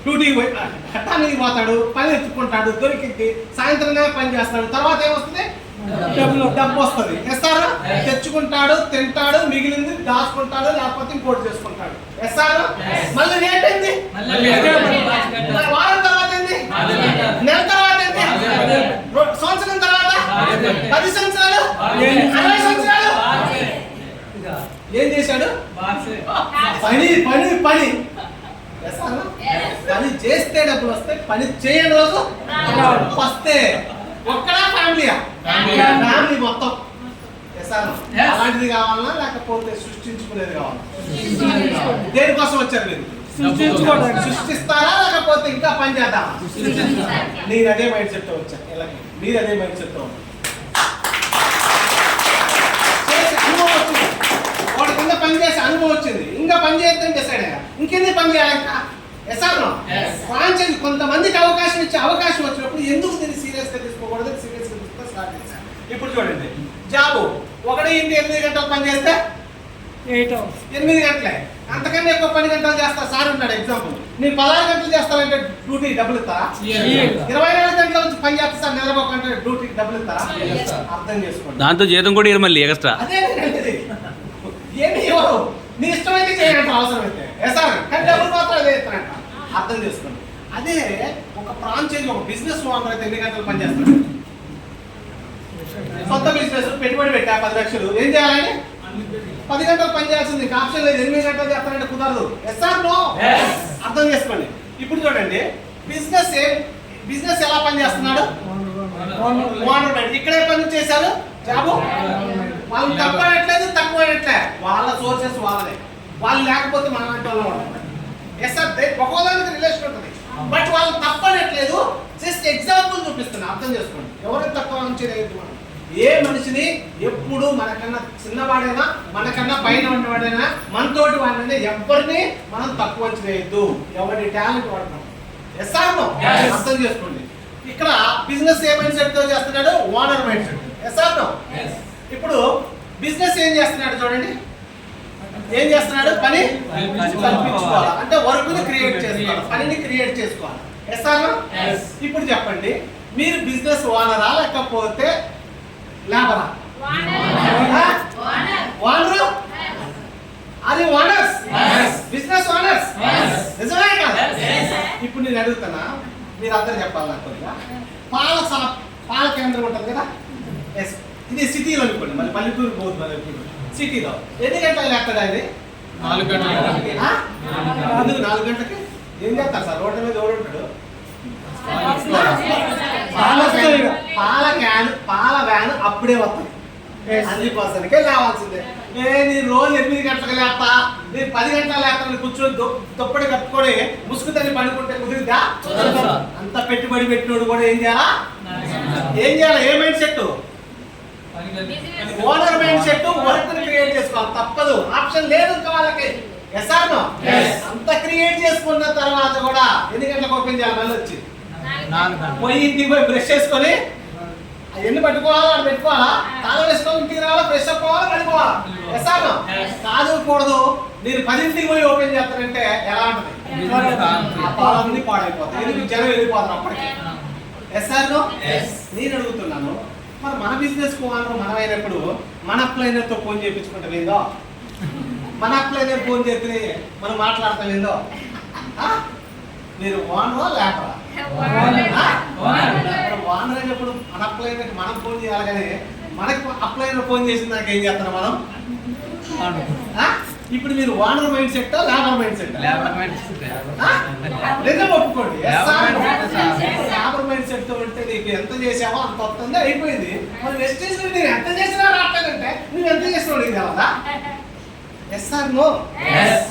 డ్యూటీకి పోయి అట్టా మీదకి పోతాడు, పని ఎత్తుకుంటాడు, దొరికింది, సాయంత్రం పని చేస్తాడు. తర్వాత ఏమొస్తుంది? డబ్బు వస్తుంది. ఇస్తారా? తెచ్చుకుంటాడు, తింటాడు, మిగిలింది దాచుకుంటాడు, లేకపోతే ఇంకోటి చేసుకుంటాడు. ఇస్తారా? మళ్ళీ రేట్ ఏంది? వారం తర్వాత ఏంది? నెల తర్వాత ఏంది? సంవత్సరం తర్వాత 10 సంవత్సరాలు 60 సంవత్సరాలు ఏం చేశాడు? పని పని పని పని చేస్తే డబ్బులు వస్తాయి, పని చేయని రోజు వస్తే. ఒక్కడా ఫ్యామిలీయా? ఫ్యామిలీ మొత్తం. అలాంటిది కావాలన్నా లేకపోతే సృష్టించుకునేది కావాలా? దేనికోసం వచ్చారు మీరు? సృష్టిస్తారా లేకపోతే ఇంకా పని చేద్దామా? నేను అదే మైండ్ సెట్ తో వచ్చాను. ఇలాగే మీరు అదే మైండ్ సెట్ తో అనుభవం వచ్చింది. వాడి కింద పని చేసే అనుభవం వచ్చింది, ఇంకా పని చేద్దాం డిసైడ్ అయ్యా. ఇంకెందుకు పని చేయాలి? ఇంకా ఎసాను ఫ్రాంచైజీ కొంతమందికి అవకాశం ఇచ్చే అవకాశం వచ్చినప్పుడు ఎందుకు దీన్ని సీరియస్ గా తీసుకోకూడదు? సీరియస్ గా తీసుకుంటే స్టార్ట్ చేశాను. ఇప్పుడు చూడండి, జాబు 8 గంటలు పని చేస్తే 8 గంటలే, అంతకన్నా ఎక్కువ 10 గంటలు చేస్తా సార్ ఉన్నాడు. ఎగ్జాంపుల్, నేను 16 గంటలు చేస్తానంటే డ్యూటీ డబ్బులు ఇస్తారా? 24 గంటల నుంచి పని చేస్తా సార్ నిద్రపోకంటే డ్యూటీకి డబ్బులు ఇస్తారా? అర్థం చేసుకోండి. దాంతో జీతం కూడా మళ్ళీ ఎక్స్ట్రా. అదే ఏమి ఇవ్వరు, నీ ఇష్టమైతే చేయాలంట, అవసరం అయితే సార్, కానీ డబ్బులు మాత్రం అదే ఇస్తారంట. అర్థం చేసుకోండి. అదే ఒక ఫ్రాంచైజీ, ఒక బిజినెస్ ఓనర్ అయితే 8 గంటలు పని చేస్తాడు. సొంత బిజినెస్ పెట్టుబడి పెట్టా 10 లక్షలు, ఏం చేయాలని? 10 గంటలు పని చేయాల్సింది. ఆప్షన్ లేదు, 8 గంటలు చేస్తానంటే కుదరదు. Yes or no? అర్థం చేసుకోండి. ఇప్పుడు చూడండి, బిజినెస్ ఎలా పని చేస్తున్నాడు? Owner mind. ఇక్కడే పని చేశారు జాబు. వాళ్ళు తక్కువట్లేదు, తక్కువట్లే, వాళ్ళ సోర్సెస్ వాళ్ళదే. వాళ్ళు లేకపోతే మనం అంటే వాళ్ళు ఉంటాం. ఎస్ సార్, ఒక్కోదానికి రిలేషన్ ఉంటుంది, బట్ వాళ్ళు తప్పనట్లేదు. జస్ట్ ఎగ్జాంపుల్ చూపిస్తున్నా, అర్థం చేసుకోండి. ఎవరికి తక్కువ నుంచి మనం ఏ మనిషిని ఎప్పుడు మనకన్నా చిన్నవాడైనా మనకన్నా పైన ఉన్నవాడైనా మనతోటి వాడిని ఎవరిని మనం తక్కువ చేయొద్దు. ఎవరి టాలెంట్ వాడతాం. Yes or no? అర్థం చేసుకోండి. ఇక్కడ బిజినెస్ ఏ మైండ్ సెట్ తో చేస్తున్నాడు? Owner mind set. Yes or no? ఇప్పుడు బిజినెస్ ఏం చేస్తున్నాడు చూడండి. ఏం చేస్తున్నాడు? పని కల్పించుకోవాలి, అంటే వర్క్ ని క్రియేట్ చేసుకోవాలి, పనిని క్రియేట్ చేసుకోవాలి. Yes or no? ఇప్పుడు చెప్పండి, మీరు బిజినెస్ ఓనరా లేకపోతే లేబరా? ఓనరు? అది ఓనర్స్, బిజినెస్ ఓనర్స్. నిజమే కదా? ఇప్పుడు నేను అడుగుతున్నా, మీరు అర్థం చెప్పాలి నాకు కొద్దిగా. పాల కేంద్రం ఉంటుంది కదా, ఎస్, ఇది సిటీలో అనుకోండి, మళ్ళీ పల్లెటూరు పోదు. పల్లెటూరు సిటీలో ఎన్ని గంటలు లేస్తాడా? ఇది 4 గంటలకి. ఎందుకు 4 గంటలకి? ఏం చేస్తారు సార్? రోడ్డు మీద ఎవరు ఉంటాడు? పాల వ్యాన్ అప్పుడే వస్తుంది. 100%కే లేవాల్సిందే. నేను రోజు 8 గంటలకు లేస్తా, నేను 10 గంటలు లేస్తాను కూర్చొని దుప్పటి కట్టుకొని ముసుగుతని పడుకుంటే కుదిరిద్దా? అంత పెట్టుబడి పెట్టినోడు కూడా ఏం చేయాలా? ఏ mind set? Owner mind set. Work create చేసుకోవాలి, తప్పదు, ఆప్షన్ లేదు ఇంకా వాళ్ళకి. Yes or no? అంత క్రియేట్ చేసుకున్న తర్వాత కూడా ఎన్ని గంటలకు ఓపెన్ చేయాలి? మళ్ళీ వచ్చి పోయి ఇంటికి పోయి బ్రష్ చేసుకొని అవన్నీ పట్టుకోవాలా, వాడు పెట్టుకోవాలా, తాళం వేసుకోవాలి, ఇంటికి రావాలా, ఫ్రెష్ అప్ అవ్వాలి, పడుకోవాలా. Yes or no? కాదు కూడదు. నేను 10ంటికి పోయి ఓపెన్ చేస్తానంటే ఎలా ఉంటుంది? పాలన్నీ పాడైపోతాయి, ఎందుకు జనం వెళ్ళిపోతారు అప్పటికి. Yes or no? నేను అడుగుతున్నాను, మరి మన బిజినెస్ ఓనర్ మనం అయినప్పుడు మన అప్లైనర్ తో ఫోన్ చేయించుకుంటాం ఏందో? మన అప్లైనర్ ఫోన్ చేస్తే మనం మాట్లాడతాం ఏందో? మీరు ఓనరా లేకరా? ఓనర్ అయినప్పుడు మన అప్లైనర్ మనం ఫోన్ చేయాలి, కానీ మనకి అప్లైనర్ ఫోన్ చేసిన దాకా ఏం చేస్తున్నాం మనం? ఇప్పుడు మీరు owner mind set, labour mind set? నిజం ఒప్పుకోండి. లేబర్ మైండ్ సెట్ తో ఉంటే నీకు ఎంత చేసావో అంత వస్తుంది, అయిపోయింది. మరి వెస్టేజ్ నేను ఎంత చేసినా రావట్లేదంటే నువ్వు ఎంత చేసినావు నీకు తెలదా? Yes or no?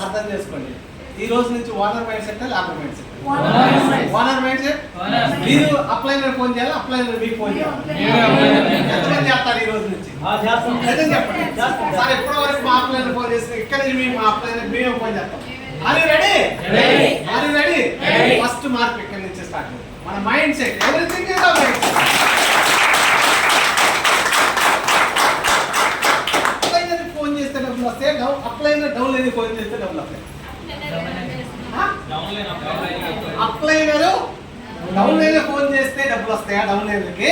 అర్థం చేసుకోండి. ఈ రోజు నుంచి owner mind set, labour mind set? Owner mind set. మీరు అప్లైనర్ ఫోన్ చేయాలి, అప్లైనర్ మీకు ఫోన్ చేయాలి. ఎంతమంది చేస్తారు ఈ రోజు నుంచి? చెప్పండి సార్. ఎప్పటి వరకు మా అప్లైనర్ ఫోన్ చేస్తే ఇక్కడ నుంచి మేము మా అప్లైనర్ మేమే ఫోన్ చేస్తాం. Are you ready? First mark ఇక్కడ నుంచి స్టార్ట్. మన mind set. Everything is our mind set. అప్లైనర్ ఫోన్ చేస్తే డబ్బులు వస్తాయి, అప్లైనర్ డౌన్ లేని ఫోన్ చేస్తే డబ్బులు వస్తాయి. అప్లైనర్ డౌన్ లైన్ ఫోన్ చేస్తే డబ్బులు వస్తాయా? డౌన్ లైన్కి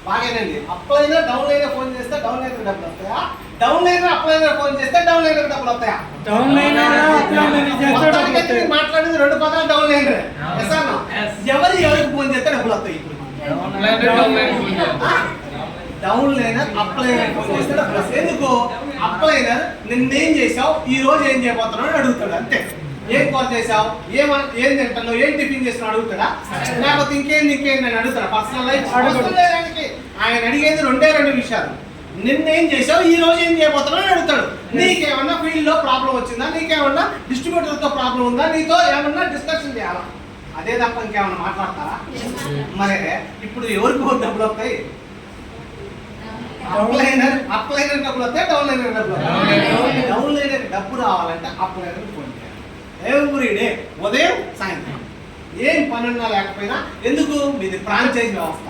బాగానండి. అప్లైనర్ డౌన్ లైన్ ఫోన్ చేస్తే డౌన్ లైన్ డబ్బులు వస్తాయా? డౌన్ లైన్ అప్లైనర్ ఫోన్ చేస్తే డౌన్ లైన్ డబ్బులు వస్తాయా? డౌన్ లైన్ మాట్లాడేది రెండు పదాలు డౌన్ లైన్. ఎవరికి ఫోన్ చేస్తే డబ్బులు వస్తాయి? ఇప్పుడు డౌన్ లైనర్ అప్లైనర్ ఫోన్ చేస్తే డబ్బులు వస్తాయి. ఎందుకు? అప్లైనర్ నిన్నేం చేసావు, ఈ రోజు ఏం చేయబోతున్నావు అని అడుగుతాడు. అంతే. ఏం కాల్ చేసావు, ఏం తింటావు, ఏం టిఫిన్ చేస్తున్నావు అడుగుతాడా? లేకపోతే ఇంకేం నేను అడుగుతాడా? పర్సనల్ లైఫ్ అడగడానికి ఆయన అడిగేది రెండు విషయాలు. నిన్నేం చేసావు, ఈ రోజు ఏం చేయబోతున్నావు అని అడుగుతాడు. నీకేమన్నా ఫీల్డ్ లో ప్రాబ్లం వచ్చిందా, నీకేమన్నా డిస్ట్రిబ్యూటర్ తో ప్రాబ్లం ఉందా, నీతో ఏమన్నా డిస్కషన్ చేయాలా? అదే తప్ప ఇంకేమన్నా మాట్లాడతారా? మరి ఇప్పుడు ఎవరికి డబ్బులు వస్తాయి? అప్లైనర్ డబ్బులు వస్తాయి, డౌన్ లైనర్ డబ్బులు వస్తాయి. డౌన్ లైనర్ డబ్బు రావాలంటే అప్లైనర్ ఫోన్ చేయాలి. ఎవ్రీ డే ఉదయం సాయంత్రం ఏం పనున్నా లేకపోయినా. ఎందుకు? మీది ఫ్రాంచైజ్ వ్యవస్థ.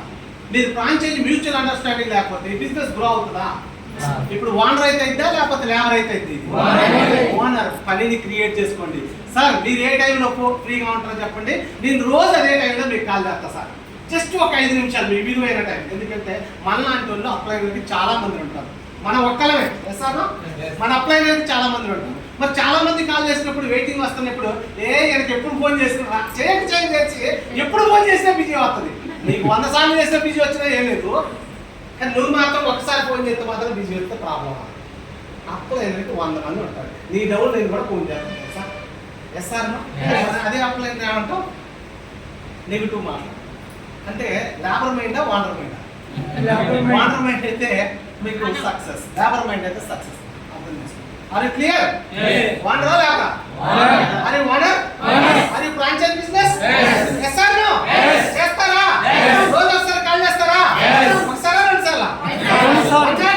మీది ఫ్రాంచైజ్ మ్యూచువల్ అండర్స్టాండింగ్ లేకపోతే బిజినెస్ గ్రో అవుతుందా? ఇప్పుడు ఓనర్ అయితే అయిద్దా లేకపోతే లేబర్ అయితే అయింది? ఓనర్. పనిని క్రియేట్ చేసుకోండి. సార్ మీరు ఏ టైంలో ఫ్రీగా ఉంటారో చెప్పండి, నేను రోజు అదే టైంలో మీకు కాల్ చేస్తా సార్. జస్ట్ ఒక 5 నిమిషాలు మీ విలువైన టైం. ఎందుకంటే మనలాంటి వాళ్ళు అప్లైనర్కి చాలా మంది ఉంటారు. మనం ఒక్కలమే సార్, మన అప్లైనర్కి చాలా మంది ఉంటారు. మరి చాలా మంది కాల్ చేసినప్పుడు వెయిటింగ్ వస్తున్నప్పుడు எனக்கு ఎప్పుడు ఫోన్ చేస్తున్నా చేసి ఎప్పుడు ఫోన్ చేసినా బిజీ అవుతుంది. నీకు 100 సార్లు చేసినా బిజీ వచ్చినా ఏం లేదు, కానీ నువ్వు మాత్రం ఒకసారి ఫోన్ చేస్తే మాత్రం బిజీ వస్తే ప్రాబ్లం. అప్లైనర్కి 100 మంది ఉంటారు. నీ డౌన్ నేను కూడా ఫోన్ చేస్తాను సార్. Yes sir. అదే అప్లైనర్ ఏమంటావు? నెగిటివ్ మాట. అంటే లేబర్ మైండా వాండర్ మైండా? వాండర్ మైండ్ అయితే మీకు సక్సెస్, లేబర్ మైండ్ అయితే సక్సెస్. అర్థం చేసుకోండి. Are you clear? Yes. One or labor? Are you owner? Yes. Are you franchise business? Yes. Yes or no? Yes. చేస్తారా? Yes. రోజు ఒకసారి కాల్ చేస్తారా? Yes. ఒకసారి రెండుసార్లు?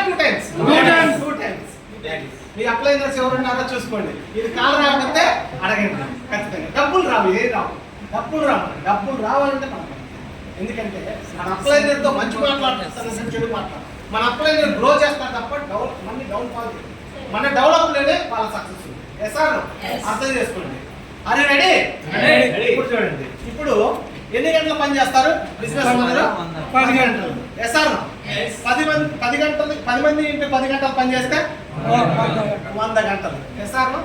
Two times. Two times. మీ upliners ఎవరున్నారో చూసుకోండి. ఇది కాల్ రాకపోతే అడగండి ఖచ్చితంగా. డబ్బులు రావు, ఏ రావు, డబ్బులు రావాలంటే మనం. ఎందుకంటే మన అప్లైనర్తో మంచి మాట్లాడుతాను, చెడు మాట్లాడు. మన అప్లైనర్ గ్రో చేస్తారు తప్ప మళ్ళీ డౌన్ ఫాల్. మన డెవలప్లోనే వాళ్ళ సక్సెస్. Yes are? అర్థం చేసుకోండి. అరే రెడీ? ఇప్పుడు చూడండి, ఇప్పుడు ఎన్ని గంటలు పని చేస్తారు బిజినెస్ మనలో? 10 గంటలు. Yes are? 10 గంటలు. 10 మంది ఇంటూ 10 గంటలు పని చేస్తే 100 గంటలు. Yes or?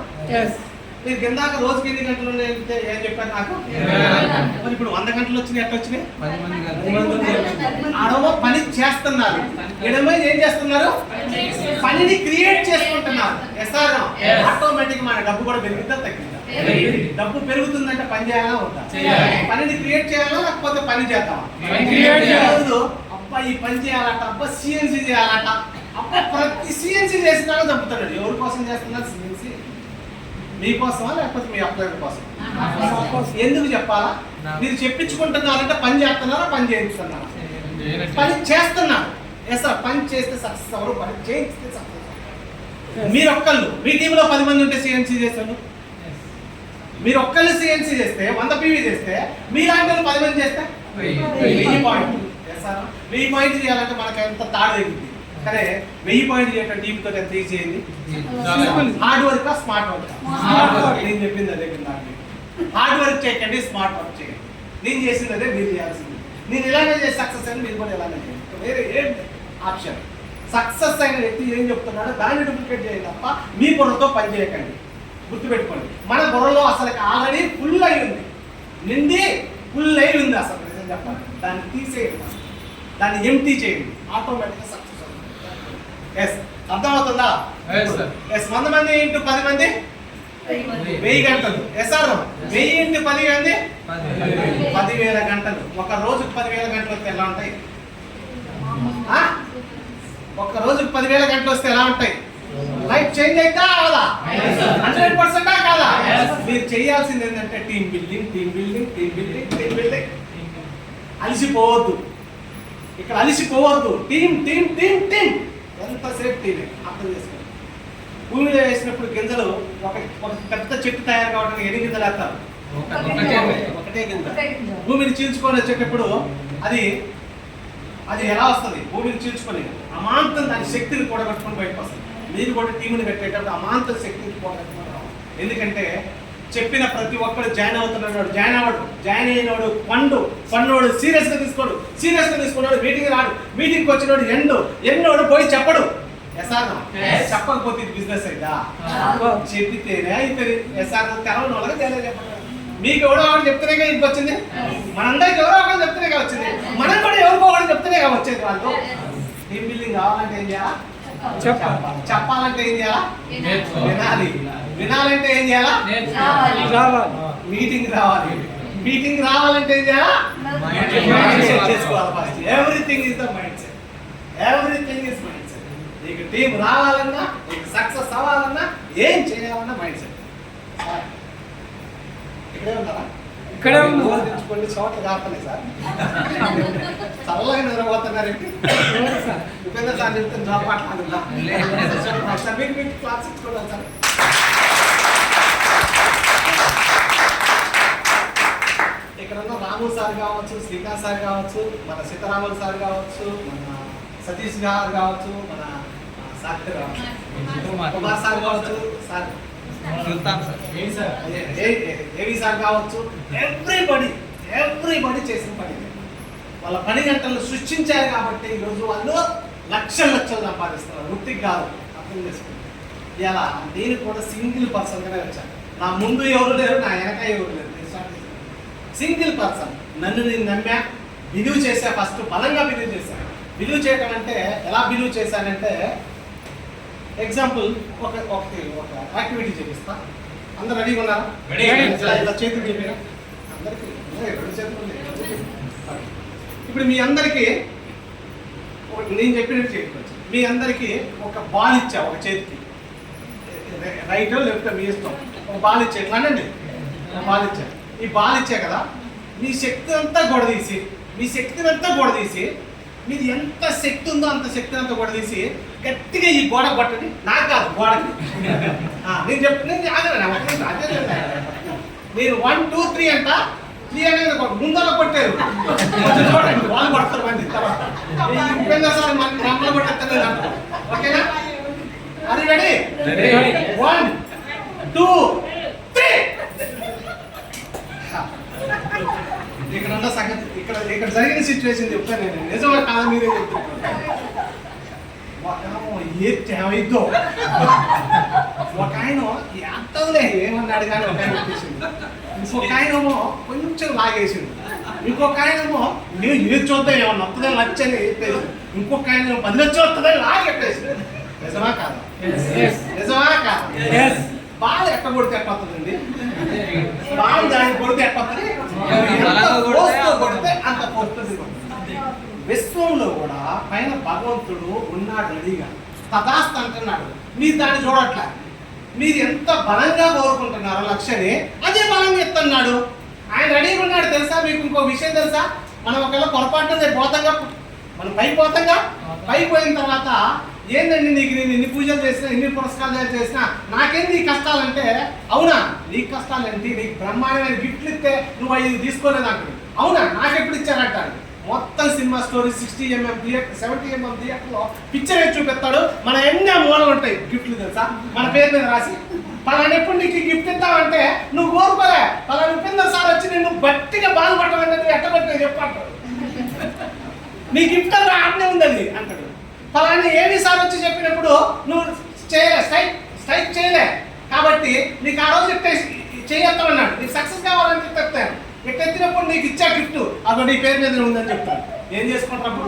మీరు కిందాక రోజుకి ఎన్ని గంటలు ఉన్నాయంటే ఏం చెప్పారు నాకు? మరి ఇప్పుడు 100 గంటలు వచ్చినాయి. ఎట్లా వచ్చినాయి? ఆడమో పని చేస్తున్నారు, ఎడమో ఏం చేస్తున్నారు? పనిని క్రియేట్ చేసుకుంటున్నారు. ఎస్ఆర్? ఆటోమేటిక్ మన డబ్బు కూడా పెరుగుతుందా తగ్గిందా? డబ్బు పెరుగుతుందంటే పని చేయాలా వద్దా? పనిని క్రియేట్ చేయాలా లేకపోతే పని చేద్దామా? అబ్బా ఈ పని చేయాలట, అబ్బా సిఎన్సీ చేయాలట, అబ్బా ప్రతి సిఎన్సీ చేసినా చంపుతున్నాడు. ఎవరి కోసం చేస్తున్నారు సిఎన్సీ? మీకోసమా లేకపోతే మీ అప్లైనర్ కోసం? ఎందుకు చెప్పాలా? మీరు చెప్పించుకుంటున్నారంటే పని చేస్తున్నారా, పని చేయించుతున్నారా? పని చేస్తున్నారు. Yes sir. పని చేస్తే సక్సెస్ అవ్వరు, పని చేయిస్తే సక్సెస్. మీరు ఒక్కళ్ళు, మీ టీంలో 10 మంది ఉంటే సిఎన్సీ చేస్తారు. మీరు ఒక్కళ్ళు సిఎన్సీ చేస్తే 100 పీవీ చేస్తే, మీలాంటి వాళ్ళు 10 మంది చేస్తే 1000 పాయింట్. Yes sir. 1000 పాయింట్ చేయాలంటే మనకు ఎంత తాడు తగ్గింది. సరే 1000 పాయింట్ చేయడం టీంతో ఎంత ఈజీ చేయండి. Hard work, smart work? నేను చెప్పింది అదే కింద. హార్డ్ వర్క్ చేయకండి, స్మార్ట్ వర్క్ చేయండి. నేను చేసింది అదే మీరు చేయాల్సింది. నేను ఇలాగే చేసి సక్సెస్ అని మీరు కూడా ఇలాగే చేయండి. వేరే ఏం ఆప్షన్? సక్సెస్ అయిన వ్యక్తి ఏం చెప్తున్నాడో దాన్ని డూప్లికేట్ చేయండి తప్ప మీ బుర్రతో పని చేయకండి. గుర్తుపెట్టుకోండి, మన బుర్రలో అసలు ఆల్రెడీ ఫుల్ అయి ఉంది, నిండి ఫుల్ అయి ఉంది. అసలు నిజం చెప్పాలి, దాన్ని తీసేయండి, దాన్ని ఎంటీ చేయండి, ఆటోమేటిక్గా సక్సెస్ అవుతుంది. ఎస్, అర్థమవుతుందా? ఎస్. 100 మంది ఇంటూ 10 మంది 1000 గంటలు. Yes are? 1000 ఇంటూ 10 మంది 10,000 గంటలు. ఒక రోజుకు 10,000 గంటలు వస్తే ఎలా ఉంటాయి? ఒక రోజుకు 10,000 గంటలు వస్తే ఎలా ఉంటాయి? లైఫ్ చేంజ్ అవుతా కాదా? 100% కాదా? మీరు చేయాల్సింది ఏంటంటే team building, team building, team building, team building. అలసిపోవద్దు, ఇక్కడ అలసిపోవద్దు. Team team team team. ఎంతసేపు టీమే. అర్థం చేసుకోండి. భూమిలో వేసినప్పుడు గింజలు ఒక పెద్ద చెట్టు తయారు కావడానికి ఎన్ని గింజలు వేస్తారు? ఒక ఒకటే గింజ. భూమిని చీల్చుకొని వచ్చేటప్పుడు అది అది ఎలా వస్తుంది? భూమిని చీల్చుకొని అమాంతం దాని శక్తిని కూడగట్టుకొని బయటకు వస్తుంది. మీరు కూడా టీముని కట్టేటప్పుడు అమాంతం శక్తిని కూడగట్టుకొని రావాలి. ఎందుకంటే చెప్పిన ప్రతి ఒక్కడు జాయిన్ అవుతున్నాడు, జాయిన్ అయినోడు పన్నోడు సీరియస్గా తీసుకున్నాడు, మీటింగ్ రాడు, మీటింగ్కి వచ్చినోడు ఎన్నోడు పోయి చెప్పడు. ఎస్ఆర్ చెప్పకపోతే ఇది బిజినెస్ అయిదా? చెప్పితేనే అయితే ఎస్ఆర్ తెరవని వాళ్ళకి తెలియజెప్పడం. మీకు ఎవడో ఒకటి చెప్తేనే ఇంటికి వచ్చింది, మనందరికి ఎవరో ఒకటి చెప్తేనే వచ్చింది, మనం కూడా ఎవరికో ఒకటి చెప్తేనే వచ్చేది. వాళ్ళు టీమ్ బిల్డింగ్ కావాలంటే ఏం చేయాలా? చెప్పాలంటే ఏం చేయాలా? వినాలంటే ఏం చేయాలా? మీటింగ్ రావాలంటే ఏం చేయాలా? చేసుకోవాలి. First everything is the mind set. నీకు టీం రావాలన్నా, నీకు సక్సెస్ అవ్వాలన్నా, ఏం చేయాలన్నా మైండ్ సెట్. ఇక్కడే ఉన్నారా? ఇక్కడే కొన్ని చోట్ల కాకపోయి సార్ చల్లగా నిద్రపోతున్నారు. ఉపేంద్ర సార్ చెప్తే జాబ్ మాట్లాడుతున్నా మీకు క్లాస్ ఇచ్చుకోవాలి సార్. ఇక్కడ ఉన్న రాము సార్ కావచ్చు, శ్రీకాంత్ సార్ కావచ్చు, మన సీతారాములు సార్ కావచ్చు, మన సతీష్ గారు కావచ్చు, మన సార్ కావచ్చు, కుమార్ సార్ కావచ్చు, సార్ ఏవి సార్ కావచ్చు, ఎవ్రీబడి చేసిన పని. వాళ్ళ పని గంటలు సృష్టించారు కాబట్టి ఈరోజు వాళ్ళు లక్షలు సంపాదిస్తున్నారు. వృత్తికి కాదు, అర్థం చేసుకుంటారు. ఇలా నేను కూడా సింగిల్ పర్సన్గానే వచ్చాను. నా ముందు ఎవరు లేరు, నా వెనక ఎవరు లేరు. Single person. నన్ను నేను నమ్మా, బిలీవ్ చేశా. ఫస్ట్ బలంగా బిలీవ్ చేశాను. బిలీవ్ చేయడం అంటే ఎలా బిలీవ్ చేశానంటే, ఎగ్జాంపుల్ ఒక యాక్టివిటీ చేపిస్తా. అందరు రెడీగా ఉన్నారా? ఇలా చేతులు చెప్పినా అందరికీ 2 చేతులు ఉన్నాయి. ఇప్పుడు మీ అందరికీ నేను చెప్పినట్టు చెప్పుకోవచ్చు. మీ అందరికీ ఒక బాల్ ఇచ్చా, ఒక చేతికి రైట్ లెఫ్ట్ మీ ఇష్టం. ఒక బాల్ ఇచ్చా, ఎట్లానండి ఒక బాల్ ఇచ్చా. ఈ బాల్ ఇచ్చా కదా, మీ శక్తి అంతా గొడదీసి మీది ఎంత శక్తి ఉందో అంత శక్తిని అంతా గొడదీసి గట్టిగా ఈ గోడ కొట్టండి. నాకు కాదు, గోడకి. నేను చెప్తున్నాను మీరు 1 2 3 అంట. 3 అనేది ముందర కొట్టారు, చూడండి వాళ్ళు కొడతారు. మంది తర్వాత మమ్మల్ని కొట్టేస్తారు అంటారు. ఓకేనా? అది రెడీ? 1 2 3. ఇక్కడ ఉన్న సంగతి, ఇక్కడ జరిగిన సిచ్యువేషన్ చెప్తాను నేను. నిజమే కాదు, మీరే చెప్తున్నారు. ఏమైద్దో ఒక ఆయన ఎంతలే ఏమన్నాడు కానీ ఒక ఆయన వచ్చేసింది. ఇంకొక ఆయనేమో కొంచెం లాగేసిండు. ఇంకొక ఆయనేమో నేను ఏది చూద్దాం ఏమన్నా వస్తుందని లచ్చని చెప్పేది. ఇంకొక ఆయన 10 లక్షలు వస్తుందని లాగెట్టేసింది. నిజమా కాదు? బాగా ఎట్ట కొడితే ఎట్ట వస్తుందండి? బాగా దాన్ని కొడితే ఎట్ట వస్తుంది? కొడితే అంత పోస్తుంది. విశ్వంలో కూడా పైన భగవంతుడు ఉన్నాడు రెడీగా, తదాస్త అంటున్నాడు. మీరు దాన్ని చూడట్లే. మీరు ఎంత బలంగా కోరుకుంటున్నారో లక్ష్యాన్ని, అదే బలంగా ఎత్తున్నాడు. ఆయన రెడీగా ఉన్నాడు. తెలుసా మీకు ఇంకో విషయం తెలుసా? మనం ఒకవేళ పొరపాటున పోతాంగా, మనం పైకి పోయిన తర్వాత ఏందండి నీకు నేను ఇన్ని పూజలు చేసినా, ఇన్ని పురస్కారాలు చేసినా నాకేంది ఈ కష్టాలంటే, అవునా నీకు కష్టాలేంటి? నీకు బ్రహ్మాండమైన గిఫ్ట్లు ఇస్తే నువ్వు అవి తీసుకోలేదు అంటాడు. అవునా నాకెప్పుడు ఇచ్చారంటాడు. మొత్తం cinema story 60mm theatre 70mm థియేటర్లో పిక్చర్ వేసి చూపిస్తాడు. మన ఎన్నో మూలలు ఉంటాయి గిఫ్ట్లు తెలుసా, మన పేరు మీద రాసి. పలానా ఎప్పుడు నీకు గిఫ్ట్ ఇద్దామంటే నువ్వు కోరుకోలే, పలానా ఉపేందర్ సార్ వచ్చి నేను గట్టిగా బాధపడమంటే నువ్వు ఎట్టబట్టి చెప్పంటాడు. నీ గిఫ్ట్ అలా ఆడనే ఉందని అంటాడు. పలానా ఏవి సార్ వచ్చి చెప్పినప్పుడు నువ్వు చేయలే, స్ట్రైక్ చేయలే కాబట్టి నీకు ఆ రోజు చేయొస్తామన్నాడు. నీకు సక్సెస్ కావాలని చెప్తాను. ఎత్తెత్తినప్పుడు నీకు ఇచ్చా గిఫ్ట్ అప్పుడు నీ పేరు మీద ఉందని చెప్తాను. ఏం చేసుకుంటారు?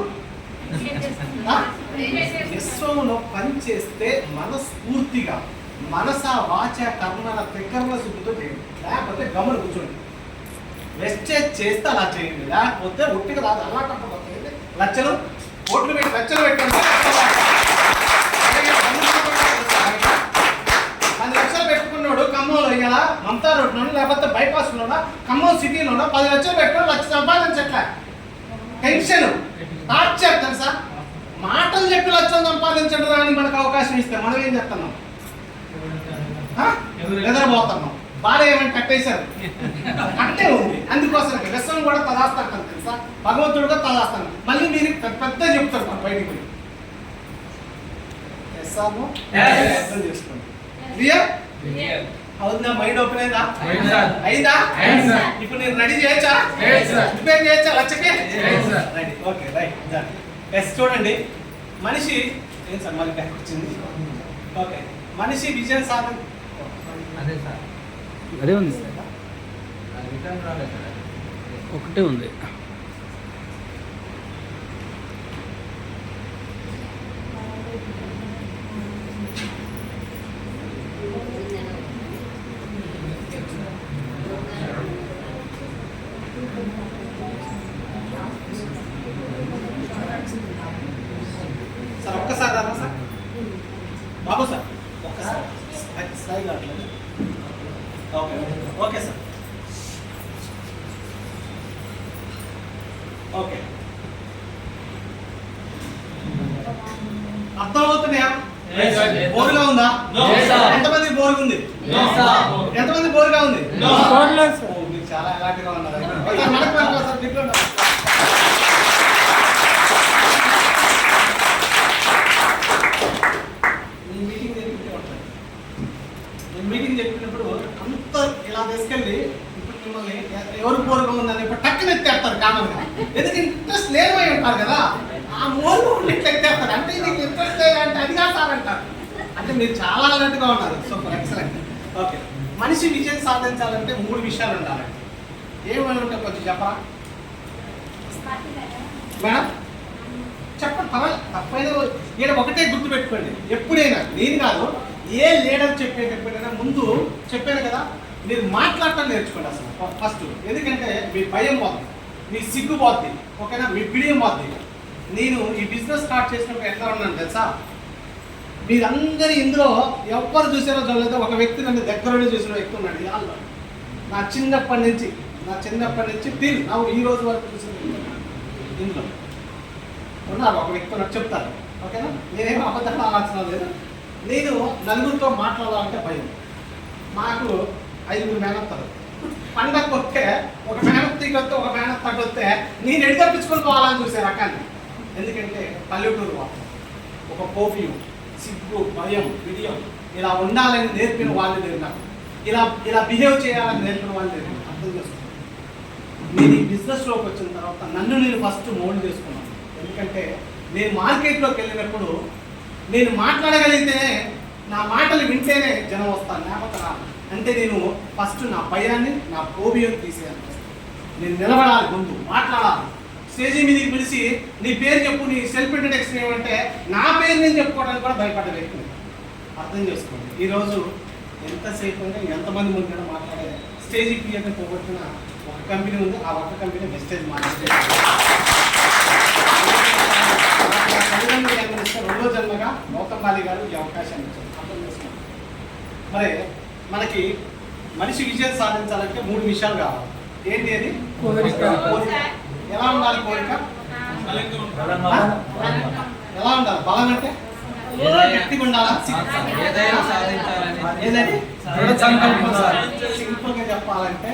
విశ్వంలో పని చేస్తే మనస్ఫూర్తిగా, మనస వాచ కర్మల దగ్గరలో శుద్ధితో చేయండి. లేకపోతే గమని కూర్చోండి. వెస్టేజ్ చేస్తే అలా చేయండి, లేకపోతే ఒట్టిగా రాదు. అలా తప్పకపోతే లక్షలు ఓట్లు పెట్టి లక్షలు పెట్టండి. 10 లక్షలు పెట్టుకున్నాడు ఖమ్మంలో, ఇలా మమతా రోడ్లోనో లేకపోతే బైపాస్లోనో ఖమ్మం సిటీలోనో 10 లక్షలు పెట్టుకుని 1 లక్ష సంపాదించట్లే. టెన్షన్, టార్చర్ తెలుసా? మాటలు చెప్పి లక్షలు సంపాదించడం అని మనకు అవకాశం ఇస్తే మనం ఏం చేస్తున్నాం? నిద్రపోతున్నాం. బాగా ఏమని కట్టేశారు, కట్టే ఉంది. అందుకోసం విశ్వం కూడా తదాస్తాను తెలుసా, భగవంతుడు కూడా తదాస్తాను. మళ్ళీ మీరు పెద్ద చెప్తారు మన బయటికి పోయి అర్థం చేసుకోండి. క్లియర్ అవుతుందా? మైండ్ ఓపెన్ అయిందా? అయిందా? ఇప్పుడు నేను రెడీ చేయొచ్చా? ప్రిపేర్ చేయొచ్చా లచ్చకే? రెడీ. Okay right. ఎస్ చూడండి, మనిషి ఏం సార్ మళ్ళీ బ్యాక్ వచ్చింది. ఓకే, మనిషి విజయం సాధన అదే ఉంది, ఒకటే ఉంది. సార్ ఒక్కసారి రా సార్, బాబు సార్ ఒక్కసారి స్లైడ్ కావట్లేదు. Okay okay sir. ఓకే అర్థమవుతున్నాయా? బోరుగా ఉందా? ఎంతమంది బోరుగా ఉంది? ఎంతమంది బోరుగా ఉంది? మీరు చాలా ఎలాంటిగా ఉన్నారు. సార్ దీంట్లో మీటింగ్ చెప్పినప్పుడు అంత ఇలా తీసుకెళ్ళి ఇప్పుడు మిమ్మల్ని ఎవరు బోరుగా ఉందని ఇప్పుడు టక్కున ఎత్తేస్తారు కామన్గా. ఎందుకంటే ఇంట్రెస్ట్ లేనివై ఉంటారు కదా, ఆ మోరు ఎత్తేస్తారు. అంటే నీకు ఇంట్రెస్ట్ అంటే అది కాదు సార్ అంటారు. అంటే మీరు చాలా అలర్ట్గా ఉన్నారు. Super excellent. ఓకే, మనిషి విజయం సాధించాలంటే 3 విషయాలు ఉండాలండి. ఏమని ఉంటాయి కొంచెం చెప్పరా మేడం? చెప్పండి, పర్వాలేదు, తప్పైనా ఇక్కడ ఒకటే గుర్తు పెట్టుకోండి. ఎప్పుడైనా నేను కాదు, ఏ లీడర్ చెప్పేటప్పుడైనా ముందు చెప్పాను కదా, మీరు మాట్లాడటం నేర్చుకోండి అసలు ఫస్ట్. ఎందుకంటే మీ భయం పోద్ది, మీ సిగ్గు పోద్ది, ఓకేనా, మీ బిడియం పోద్ది. నేను ఈ బిజినెస్ స్టార్ట్ చేసినప్పుడు ఎట్లా ఉన్నాను తెలుసా, మీరందరూ ఇందులో ఎవరు చూసారో చూడలేదో ఒక వ్యక్తి నన్ను దగ్గర చూసిన వ్యక్తి ఉన్నాడు. వాళ్ళు నా చిన్నప్పటి నుంచి తిరిగి నా ఈ రోజు వరకు చూసిన ఇందులో ఉన్నారు. ఒక వ్యక్తి నాకు చెప్తారు, ఓకేనా. నేనేమో అబద్ధాలు ఆలోచన లేదు. నేను నలుగురితో మాట్లాడాలంటే భయం. మాకు 5 మేనత్తలు. పండగ వస్తే ఒక మేనత్తకి వస్తే ఒక మేనత్తకి వస్తే నేను ఎడిగప్పించుకొని పోవాలని చూసే రకాన్ని. ఎందుకంటే పల్లెటూరు వాళ్ళు ఒక కోపియం, సిగ్గు, భయం, విడియం ఇలా ఉండాలని నేర్పిన వాళ్ళు లేదు నాకు. ఇలా బిహేవ్ చేయాలని నేర్పిన వాళ్ళు లేదు. అర్థం చేసుకున్నాను. నేను ఈ బిజినెస్లోకి వచ్చిన తర్వాత నన్ను నేను ఫస్ట్ మోల్డ్ చేసుకున్నాను. ఎందుకంటే నేను మార్కెట్లోకి వెళ్ళినప్పుడు నేను మాట్లాడగలిగితేనే, నా మాటలు వింటేనే జనం వస్తాను, లేకపోతే రాను. అంటే నేను ఫస్ట్ నా భయాన్ని, నా కోబియం తీసేయాలి. నేను నిలబడాలి, ముందు మాట్లాడాలి. స్టేజీ మీదకి పిలిచి నీ పేరు చెప్పు, నీ సెల్ఫ్ ఇంట్రడక్షన్ ఏమంటే నా పేరు నేను చెప్పుకోవడానికి కూడా భయపడ్డ వ్యక్తిని. అర్థం చేసుకోండి. ఈరోజు ఎంతసేపు అంటే ఎంతమంది ముందు మాట్లాడే స్టేజీ క్లియర్గా పోగొట్టిన ఒక కంపెనీ ఉంది. ఆ ఒక్క కంపెనీ వెస్టేజ్ మార్కెట్. రెండో జన్మగా గౌతమ్ బాలి గారు ఈ అవకాశాన్ని ఇచ్చారు. అర్థం చేసుకోండి. మరి మనకి మనిషి విజయం సాధించాలంటే 3 విషయాలు కావాలి. ఏంటి అది? కోరిక. ఎలా ఉండాలి కోరిక? ఎలా ఉండాలి? బలం అంటే గట్టిగా ఉండాలా? ఏదని సింపుల్ గా చెప్పాలంటే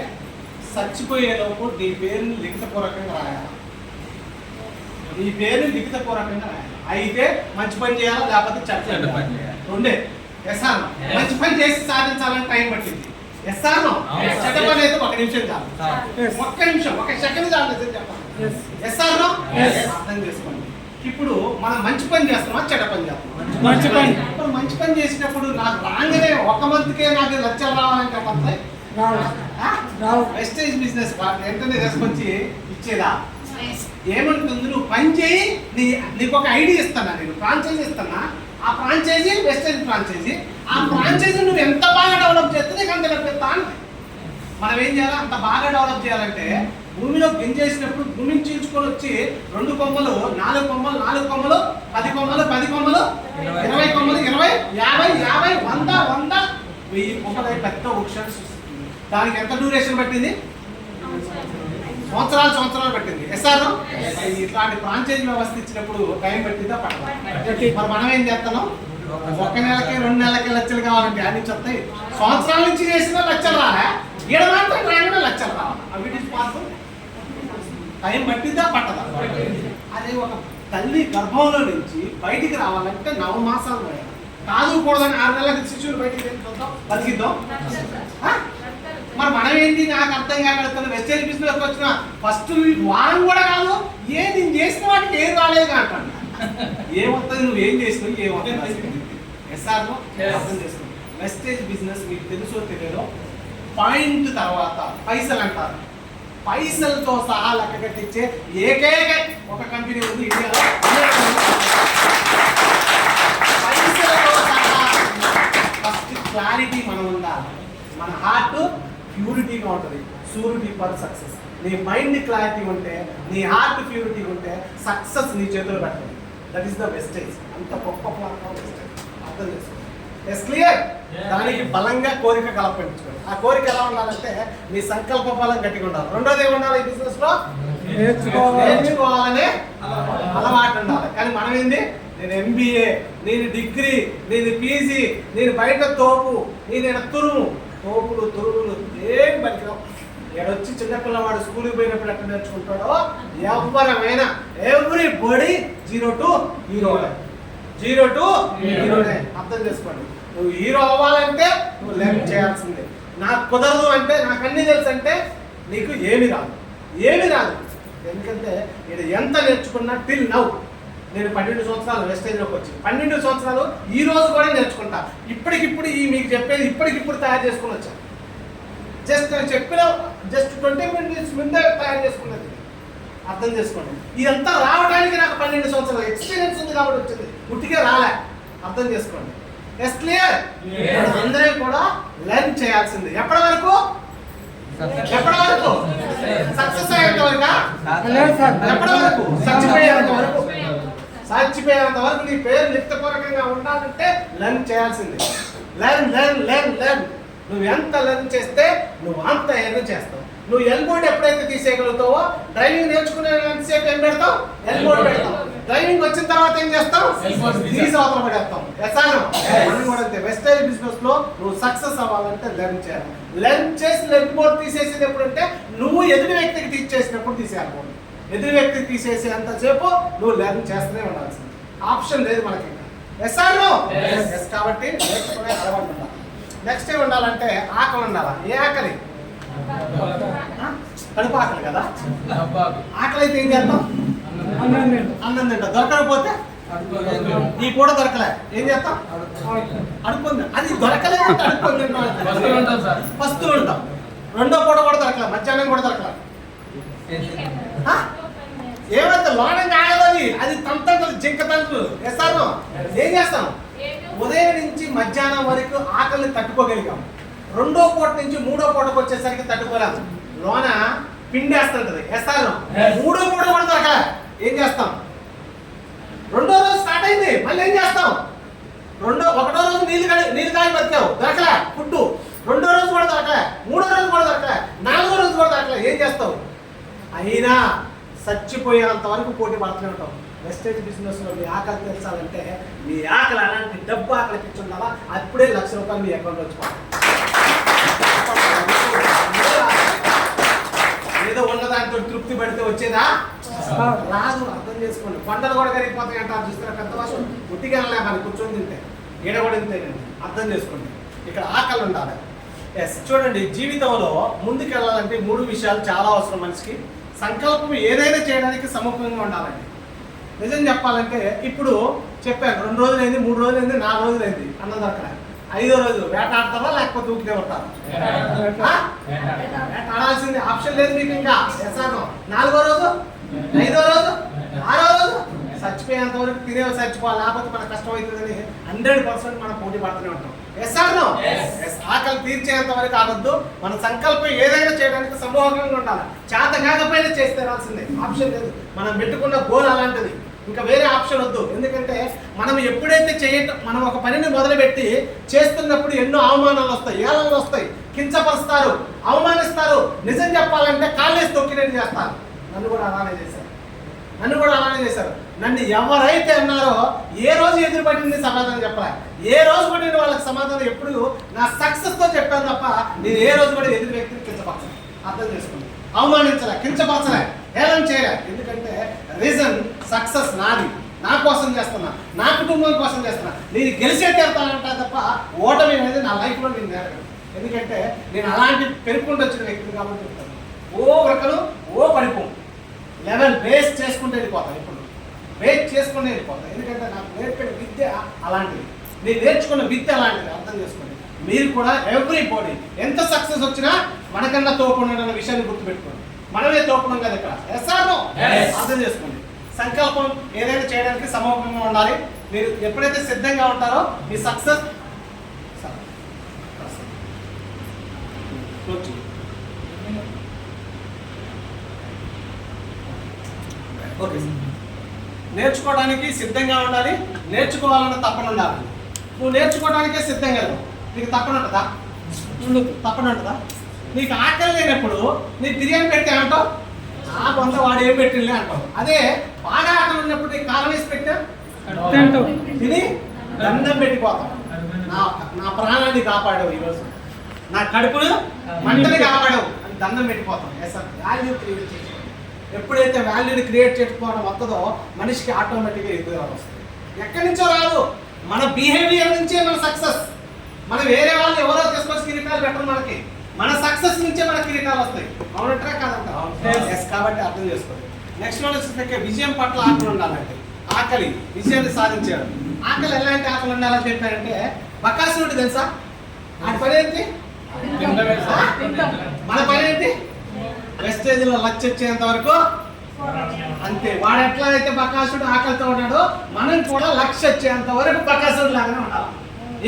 చచ్చిపోయేలోపు నీ పేరుని లిఖితపూర్వకంగా రాయాలి. నీ పేరుని లిఖితపూర్వకంగా రాయాలి. అయితే మంచి పని చేయాలా, లేకపోతే చెడ్డ పని చేయాలి. రెండే. ఎస్ఆర్ మంచి పని చేసి సాధించాలని టైం పట్టింది. ఎస్ఆర్ చెడ్డ పని అయితే 1 నిమిషం చాలు. 1 నిమిషం, 1 సెకండ్ చాలు చెప్పాలి. ఎస్ఆర్ అర్థం చేసుకోండి. ఇప్పుడు మనం మంచి పని చేస్తున్నామా, చెడ్డ పని చేస్తున్నాం? మంచి పని. ఇప్పుడు మంచి పని చేసినప్పుడు నాకు రాగానే 1 మంత్కే నాకు లక్షలు రావాలంటే వస్తాయి. వెస్టేజ్ బిజినెస్ వెంటనే రెస్పాన్స్ ఇచ్చేదా? ఏమంటుంది, నువ్వు పని చేయి, నీకు ఒక ఐడియా ఇస్తానా, నేను ఫ్రాంచైజీ ఇస్తానా. ఆ ఫ్రాంచైజీ వెస్టేజ్ ఫ్రాంచైజీ. ఆ ఫ్రాంచైజీ నువ్వు ఎంత బాగా డెవలప్ చేస్తే నీకు అంత డెవలప్. మనం ఏం చేయాలి? అంత బాగా డెవలప్ చేయాలంటే భూమిలో గింజేసినప్పుడు భూమిని చీల్చుకొని వచ్చి 2 కొమ్మలు, 4 కొమ్మలు, 4 కొమ్మలు, 10 కొమ్మలు, 10 కొమ్మలు, 20 కొమ్మలు, 20, 50, 50, 100, 100, 1000 కొమ్మలు పెద్ద వృక్షాన్ని సృష్టిస్తుంది. దానికి ఎంత డ్యూరేషన్ పట్టింది? సంవత్సరాలు పట్టింది. ఎస్ఆర్ ఇట్లాంటి ఫ్రాంచైజీ వ్యవస్థ ఇచ్చినప్పుడు టైం పట్టిందా? పట్టదా? మరి మనం ఏం చేస్తున్నాం? ఒక నెలకి 2 నెలలకి లక్షలు కావాలంటే అన్ని చెప్తాయి. సంవత్సరాల నుంచి చేసిన లక్షలు రాలే, ఈడ మాత్రం రాగానే లక్షలు రావాలి. అవి పాసిబుల్? టైం పట్టిద్దా పట్టదా? అదే ఒక తల్లి గర్భంలో నుంచి బయటికి రావాలంటే 9 మాసాలు పడాలి. కాదు కూడదని 6 నెలలకి శిశువులు బయటికి తీసుకుంటాం, బతికిద్దాం. మరి మనం ఏంటి, నాకు అర్థం కాగలుగుతాను. వెస్టేజ్ బిజినెస్ వచ్చిన ఫస్ట్ వారం కూడా కాదు, నేను చేసిన వాటికి ఏం రాలేదు అంటాను. ఏమవుతుంది, నువ్వు ఏం చేసినావు, ఏమవుతుంది ఎస్ఆర్లో అర్థం చేసుకున్నావు. వెస్టేజ్ బిజినెస్ మీకు తెలుసో తెలియదో, పాయింట్ తర్వాత పైసలు అంటారు. పైసలతో సహా లెక్క కట్టించే ఏకైక ఒక కంపెనీ ఉంది ఇండియాలో. పైసలతో సహా ఫస్ట్ క్లారిటీ మనం ఉండాలి. మన హార్ట్ ప్యూరిటీగా ఉంటుంది. Surety for success. నీ మైండ్ క్లారిటీ ఉంటే, నీ హార్ట్ ప్యూరిటీ ఉంటే సక్సెస్ నీ చేతిలో పెట్టండి. That is the wastage. అంత గొప్ప ప్లాట్ఫామ్ వెస్టేజ్. అర్థం చేసుకోండి. Yes clear? దానికి బలంగా కోరిక కలపించుకోండి. ఆ కోరిక ఎలా ఉండాలంటే మీ సంకల్ప బలం గట్టిగా ఉండాలి. రెండోది ఏమి ఉండాలి ఈ బిజినెస్ లో? నేర్చుకోవాలనే అలవాటు ఉండాలి. కానీ మనం ఏంది, నేను MBA, నేను డిగ్రీ, నేను PG, నేను బయట తోపు, నేను తురుము. తోపులు తురుములు ఏం పనికిరావు. ఏడొచ్చి చిన్నపిల్లవాడు స్కూల్కి పోయినప్పుడు ఎక్కడ నేర్చుకుంటాడో ఎవరైనా ఎవ్రీ బడి 0 to hero. 0 to hero. అర్థం చేసుకోండి. నువ్వు హీరో అవ్వాలంటే నువ్వు లెర్న్ చేయాల్సిందే. నాకు కుదరదు అంటే, నాకు అన్ని తెలుసు అంటే నీకు ఏమి రాదు. ఎందుకంటే ఇది ఎంత నేర్చుకున్నా టిల్ నౌ. నేను 12 సంవత్సరాలు వెస్టేజ్లోకి వచ్చి 12 సంవత్సరాలు ఈ రోజు కూడా నేర్చుకుంటా. ఇప్పటికిప్పుడు ఈ మీకు చెప్పేది ఇప్పటికిప్పుడు తయారు చేసుకుని వచ్చాను. జస్ట్ చెప్పిన 20 minutes ముందే తయారు చేసుకున్నది. అర్థం చేసుకోండి. ఇదంతా రావడానికి నాకు 12 సంవత్సరాల ఎక్స్పీరియన్స్ ఉంది కాబట్టి వచ్చింది, ఉట్టిగా రాలే. అర్థం చేసుకోండి. Yes clear? అందరూ కూడా లెర్న్ చేయాల్సింది. ఎప్పటి వరకు? సక్సెస్ అయ్యేంత వరకు? ఎప్పటి వరకు? చచ్చిపోయేంత వరకు నీ పేరు లిఖితపూర్వకంగా ఉండాలంటే లెర్న్ చేయాల్సింది. లెర్న్. నువ్వు ఎంత లెర్న్ చేస్తే నువ్వు అంత ఎర్న్ చేస్తావు. నువ్వు ఎల్బోర్డ్ ఎప్పుడైతే తీసేయగలుగుతావో, డ్రైవింగ్ నేర్చుకునే ఎంతసేపు ఏం పెడతావు? ఎల్బోర్డ్ పెడతావు. డ్రైవింగ్ వచ్చిన తర్వాత ఏం చేస్తావు? తీసి అవతల పడేస్తాం. మనం కూడా అంతే. వెస్టేజ్ బిజినెస్ లో నువ్వు సక్సెస్ అవ్వాలంటే లెర్న్ చేయాలి. లెర్న్ చేసి ఎల్బోర్డ్ తీసేసేది ఎప్పుడంటే నువ్వు ఎదుటి వ్యక్తికి టీచ్ చేసినప్పుడు తీసేయాలి. ఎదుటి వ్యక్తికి తీసేసి అంతసేపు నువ్వు లెర్న్ చేస్తూనే ఉండాల్సింది. ఆప్షన్ లేదు మనకి. ఎస్ కాబట్టి నేర్చుకునే అలవాటు ఉండాలి. నెక్స్ట్ ఏం ఉండాలంటే ఆకలి ఉండాలి. ఏ ఆకలి? కడుపు ఆకలి కదా. ఆకలి అయితే ఏం చేస్తాం? అన్నం తింటాం. దొరకకపోతే ఈ పూట దొరకలే ఏం చేస్తాం? అడుక్కుంది. అది దొరకలే అంటే అడుక్కుంది వస్తూ ఉంటాం. రెండో పూట కూడా దొరకలే, మధ్యాహ్నం కూడా దొరకలే. ఏమైతే లోనం కాగలది, అది తంతంటది జింక తంటు. వేస్తాను. ఏం చేస్తాం? ఉదయం నుంచి మధ్యాహ్నం వరకు ఆకలిని తట్టుకోగలిగాం. రెండో పూట నుంచి మూడో పూటకు వచ్చేసరికి తట్టుకోలేము. లోన పిండేస్తుంటది. వేస్తాను. మూడో పూట కూడా దొరకలే ఏం చేస్తాం? రెండో రోజు స్టార్ట్ అయింది, మళ్ళీ ఏం చేస్తాం? ఒకటో రోజు నీళ్ళు తాగి బతికావు, దొరకలే ఫుడ్డు. రెండో రోజు కూడా దొరకలే, మూడో రోజు కూడా దొరకలే, నాలుగో రోజు కూడా దొరకలే. ఏం చేస్తావు? అయినా చచ్చిపోయేంత వరకు పోటీ పడుతూనే ఉంటాం. వెస్టేజ్ బిజినెస్ లో మీ ఆకలి తెచ్చాలంటే మీ ఆకలి అలాంటి డబ్బు ఆకలి తెచ్చుండాలా, అప్పుడే ₹1,00,000 మీ అకౌంట్ వచ్చి ఏదో ఉన్నదాంతో తృప్తి పడితే వచ్చేదా? రాదు. అర్థం చేసుకోండి. కొండలు కూడా కరిగిపోతాయి అంటారు. చూస్తే పెద్ద వర్షం ఉట్టిగా మన కూర్చొని తింటే ఈడ కూడా తింటేనండి. అర్థం చేసుకోండి. ఇక్కడ ఆకలి ఉండాలి. ఎస్ చూడండి, జీవితంలో ముందుకెళ్ళాలంటే 3 విషయాలు చాలా అవసరం మనిషికి. సంకల్పం ఏదైనా చేయడానికి సముఖంగా ఉండాలండి. నిజం చెప్పాలంటే ఇప్పుడు చెప్పాను, 2 రోజులైంది, 3 రోజులైంది, 4 రోజులైంది అన్నం దొరకలే. 5వ రోజు వేటాడతారా లేకపోతే ఊపితే ఉంటారు? వేటాడాల్సింది ఆప్షన్ లేదు మీకు. ఇంకా 4వ రోజు, 5వ రోజు, 6వ రోజు చచ్చిపోయేంత వరకు తినేవి చచ్చిపోవాలి, లేకపోతే మనకు కష్టం అవుతుందని 100% మనం పోటీ పడుతూనే ఉంటాం. ఆకలి తీర్చేంత వరకు ఆగొద్దు. మన సంకల్పం ఏదైనా చేయడానికి సమూహంగా ఉండాలి. చేత కాకపోయినా చేసి తీరాల్సిందే, ఆప్షన్ లేదు. మనం పెట్టుకున్న గోల్ అలాంటిది, ఇంకా వేరే ఆప్షన్ వద్దు. ఎందుకంటే మనం ఎప్పుడైతే మనం ఒక పనిని మొదలుపెట్టి చేస్తున్నప్పుడు ఎన్నో అవమానాలు వస్తాయి, ఏళనలు వస్తాయి, కించపరుస్తారు, అవమానిస్తారు. నిజం చెప్పాలంటే కాళ్ళేసి తొక్కినట్టు చేస్తారు. నన్ను కూడా అలానే చేశారు. నన్ను ఎవరైతే అన్నారో ఏ రోజు ఎదురుపడింది సమాధానం చెప్పలే. ఏ రోజు కూడా నేను వాళ్ళకి సమాధానం ఎప్పుడు నా సక్సెస్తో చెప్పాను తప్ప నేను ఏ రోజు కూడా ఎదురు వ్యక్తిని కించపరచలే. అర్థం చేసుకోండి, అవమానించలే, కించపరచలే, హేళన చేయలే. ఎందుకంటే రీజన్ సక్సెస్ నాది, నా కోసం చేస్తున్నా, నా కుటుంబం కోసం చేస్తున్నా. నేను గెలిచే తీరుతానంటా తప్ప ఓటమి అనేది నా లైఫ్లో నేను నేర్పను. ఎందుకంటే నేను అలాంటి పెరుగుకుంటూ వచ్చిన వ్యక్తిని కాబట్టి చెప్తాను. ఓ ఒకరు ఓ పడిపోం లెవెల్ బేస్ చేసుకుంటూ వెళ్ళిపోతాను. ఇప్పుడు బేస్ చేసుకుంటూ వెళ్ళిపోతాను. ఎందుకంటే నాకు నేర్పిన విద్య అలాంటిది, నేను నేర్చుకున్న విద్య అలాంటిది. అర్థం చేసుకోండి. మీరు కూడా ఎవ్రీ బాడీ ఎంత సక్సెస్ వచ్చినా మనకన్నా తోపుండన్న విషయాన్ని గుర్తుపెట్టుకోండి. మనమే తోపున్నాం కదా ఇక్కడ. అర్థం చేసుకోండి. సంకల్పం ఏదైనా చేయడానికి సమూహంగా ఉండాలి. మీరు ఎప్పుడైతే సిద్ధంగా ఉంటారో మీ సక్సెస్ ఓకే. నేర్చుకోవడానికి సిద్ధంగా ఉండాలి, నేర్చుకోవాలన్న తప్పన ఉండాలి. నువ్వు నేర్చుకోవడానికే సిద్ధంగా లేవు, నీకు తప్పన ఉంటుందా? తప్పన ఉంటుందా? నీకు ఆకలి లేనప్పుడు నీ బిర్యానీ పెట్టి అంటావు, ఆ కొంత వాడు ఏం పెట్టిండే అంటావు. అదే బాగా ఆకలి ఉన్నప్పుడు నీకు కారం వేసి పెట్టా తిని దండం పెట్టిపోతాం. నా ప్రాణాన్ని కాపాడావు, ఈరోజు నా కడుపును మంటని కాపాడావు అని దండం పెట్టిపోతాం. వాల్యూ క్రియేట్ చేసుకోవడం. ఎప్పుడైతే వాల్యూని క్రియేట్ చేసుకోవడం వస్తుందో మనిషికి ఆటోమేటిక్గా ఎదుగుదల వస్తుంది. ఎక్కడి నుంచో రాదు, మన బిహేవియర్ నుంచే మన సక్సెస్. మనం వేరే వాళ్ళు ఎవరో తీసుకొచ్చి కిరీటాలు పెట్టరు, మనకి మన సక్సెస్ నుంచే మన కిరీటాలు వస్తాయి. అవునంటారా కాదంటారా? కాబట్టి అర్థం చేసుకోండి. నెక్స్ట్ వన్ వచ్చేసరికి విజయం పట్ల ఆకలి ఉండాలంటే, ఆకలి విజయాన్ని సాధించాడు. ఆకలి ఎలాంటి ఆకలి ఉండాలని చెప్పారంటే, బకాసురుడు తెలుసా? ఆడి పని ఏంటి? మన పని ఏంటి? వెస్టేజ్లో లచ్చ వచ్చేంత వరకు అంతే. వాడు ఎట్లా అయితే బకాసుడు ఆకలితో ఉన్నాడో మనం కూడా లక్ష వచ్చేంత వరకు బకాసుడు లాగానే ఉండాలి.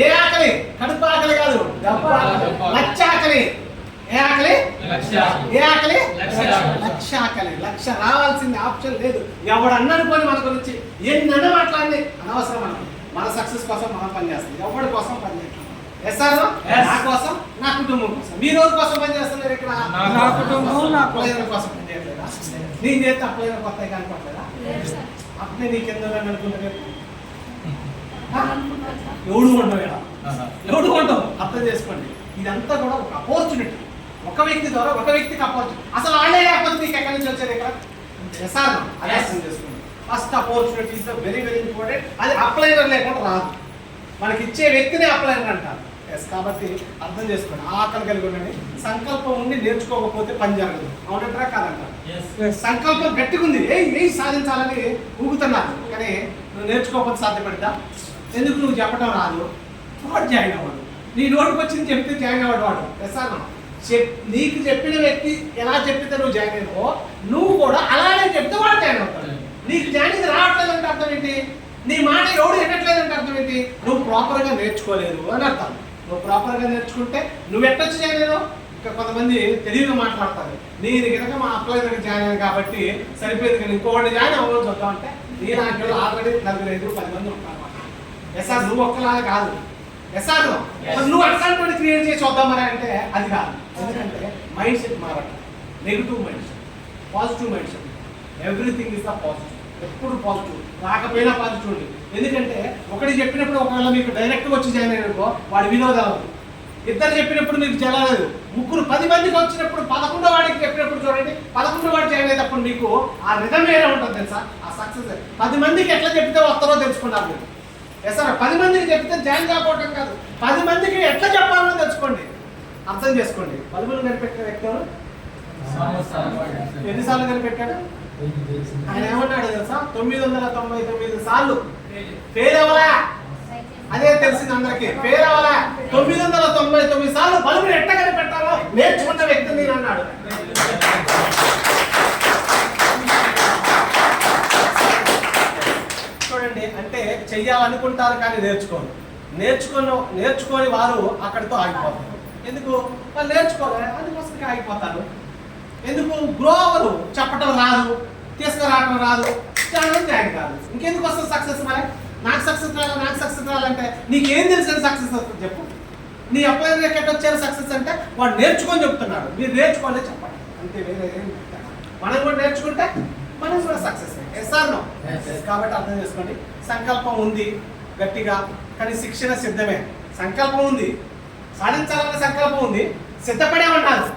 ఏ ఆకలి? కడుపు ఆకలి కాదు, డబ్బు ఆకలి, లక్ష ఆకలి. ఏ ఆకలి? ఏ ఆకలి? లక్ష ఆకలి. లక్ష రావాల్సింది ఆప్షన్ లేదు. ఎవడు అన్ననుకొని మన గురించి ఎన్నన్నా మాట్లాడి అనవసరం. మనం మన సక్సెస్ కోసం మనం పనిచేస్తాం, ఎవరి కోసం పనిచేస్తాం. నా కోసం, నా కుటుంబం కోసం. మీ రోజు కోసం పనిచేస్తున్నారు ఇక్కడ. నా కుటుంబం, నా అప్లైన కోసం పనిచేయట్లేదా? నేను చేస్తే అప్లైన కొత్త కనుకోవట్లేదా? అప్పుడే నీకెందుకు అనుకుంటే ఎవడు ఉండవు, ఎవడు ఉండవు. అర్థం చేసుకోండి. ఇదంతా కూడా ఒక అపార్చునిటీ. ఒక వ్యక్తి ద్వారా ఒక వ్యక్తికి అపార్చునిటీ. అసలు వాళ్ళే లేకపోతే మీకు ఎక్కడి నుంచి వచ్చారు ఇక్కడ? అదే అర్థం చేసుకోండి. First opportunity is very very important. అది అప్లైనర్ లేకుండా రాదు. మనకి ఇచ్చే వ్యక్తిని అప్లైనర్ అంటారు. కాబట్టి అర్థం చేసుకోండి. ఆకలి కలిగి ఉండండి. సంకల్పం ఉండి నేర్చుకోకపోతే పని జరగదు. అవునంటారా కాదంటారా? సంకల్పం గట్టిగుంది, ఏ సాధించాలని ఊగుతున్నారు, కానీ నువ్వు నేర్చుకోకపోతే సాధ్యపడతా? ఎందుకు? నువ్వు చెప్పడం రాదు, వాడు జాయిన్ అవ్వడు. నీ నోటికి వచ్చింది చెప్తే జాయిన్ అవ్వడు వాడు. నీకు చెప్పిన వ్యక్తి ఎలా చెప్పితే నువ్వు జాయిన్ అయినావో నువ్వు కూడా అలానే చెప్తే వాడు జాయిన్ అవుతాడు. నీకు జాయినింగ్ రావట్లేదంటే అర్థం ఏంటి? నీ మాట ఎవడు ఎక్కట్లేదంటే అర్థం ఏంటి? నువ్వు ప్రాపర్గా నేర్చుకోలేదు అని అర్థం. నువ్వు ప్రాపర్గా నేర్చుకుంటే నువ్వు ఎట్టొచ్చి జాయిన్ అయినావు. ఇంకా కొంతమంది తెలివిగా మాట్లాడతారు, నేను కనుక మా అప్లై దగ్గర జాయిన్ అయ్యాను కాబట్టి సరిపోయింది, కానీ ఇంకోటి జాయిన్ అవ్వడం చూద్దాం అంటే నీ నాకు ఆల్రెడీ 4-5-10 మంది ఉంటారు. ఎస్ఆర్ నువ్వు ఒక్కలాగా కాదు. ఎస్ఆర్ నువ్వు అట్లాంటి క్రియేట్ చేసి చూద్దామని అంటే అది కాదు. ఎందుకంటే మైండ్ సెట్ మారట. Negative mind set, positive mind set. Everything is the positive. ఎప్పుడు పాజిటివ్, రాకపోయినా పాజిటివ్ ఉంది. ఎందుకంటే ఒకటి చెప్పినప్పుడు ఒకవేళ మీకు డైరెక్ట్గా వచ్చి జాయిన్ అయినప్పుడు వాడి వినోదాలు, ఇద్దరు చెప్పినప్పుడు మీకు జరగలేదు, 10 మందికి వచ్చినప్పుడు 11వ వాడికి చెప్పినప్పుడు చూడండి, 11వ వాడు జాయిన్ అయినప్పుడు మీకు ఆ రిధం వేరే ఉంటుంది తెలుసా? ఆ సక్సెస్ 10 మందికి ఎట్లా చెప్తే వస్తారో తెలుసుకున్నారు మీరు. సార్ 10 మందికి చెప్తే జాయిన్ కాకపోవటం కాదు, 10 మందికి ఎట్లా చెప్పాలో తెలుసుకోండి. అర్థం చేసుకోండి. 10 మంది కనిపెట్టిన వ్యక్తి ఎన్నిసార్లు కనిపెట్టాడు? ఆయన ఏమన్నాడు తెలుసా? 999 సార్లు ఫెయిల్ అవ్వలే. అదే తెలిసింది అందరికి, ఫెయిల్ అవ్వలే. 999 సార్లు బలుపుని ఎట్ట కనిపెట్టాలో నేర్చుకున్న వ్యక్తి నేను అన్నాడు. చూడండి, అంటే చెయ్యాలనుకుంటారు కానీ నేర్చుకొని వారు అక్కడితో ఆగిపోతారు. ఎందుకు? వాళ్ళు నేర్చుకోలే, అందుకోసం ఆగిపోతారు. ఎందుకు? గ్రో అవ్వరు. చెప్పటం రాదు, తీసుకురావడం రాదు, జాయిన్ కాదు. ఇంకెందుకు వస్తుంది సక్సెస్? మరి నాకు సక్సెస్ రావాలంటే నీకేం తెలిసిన సక్సెస్ వస్తుంది చెప్పు. నీ అప్లైన్ ఎక్కడ వచ్చారు సక్సెస్ అంటే వాడు నేర్చుకొని చెప్తున్నాడు. మీరు నేర్చుకోలే చెప్పండి అంతే, వేరే ఏం చెప్తాను. మనం కూడా నేర్చుకుంటే మనం కూడా సక్సెస్ ఎస్ ఆర్ నో? కాబట్టి అర్థం చేసుకోండి, సంకల్పం ఉంది గట్టిగా, కానీ శిక్షణ సిద్ధమే. సంకల్పం ఉంది, సాధించాలన్న సంకల్పం ఉంది, సిద్ధపడే ఉన్నారు.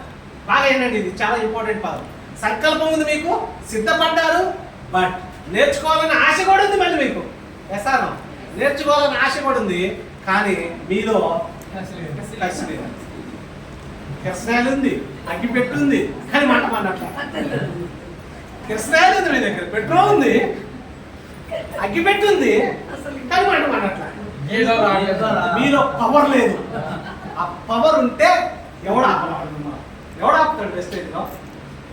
బాగా ఏంటండి, ఇది చాలా ఇంపార్టెంట్ పదం. సంకల్పం ఉంది మీకు, సిద్ధపడ్డారు, బట్ నేర్చుకోవాలన్న ఆశ కూడా ఉంది మళ్ళీ మీకు. Yes or no? నేర్చుకోవాలన్న ఆశ కూడా ఉంది, కానీ మీలో కసి లేదు. కిరసనాయలు ఉంది, అగ్గి పెట్టుంది, కానీ మంట మండట్ల. కిరసనాయలు ఉంది మీ దగ్గర, పెట్రోల్ ఉంది, అగ్గి పెట్టుంది, కానీ మంట మండట్ల. మీలో పవర్ లేదు. ఆ పవర్ ఉంటే ఎవడు ఆపుతాడు వెస్టేజ్లో?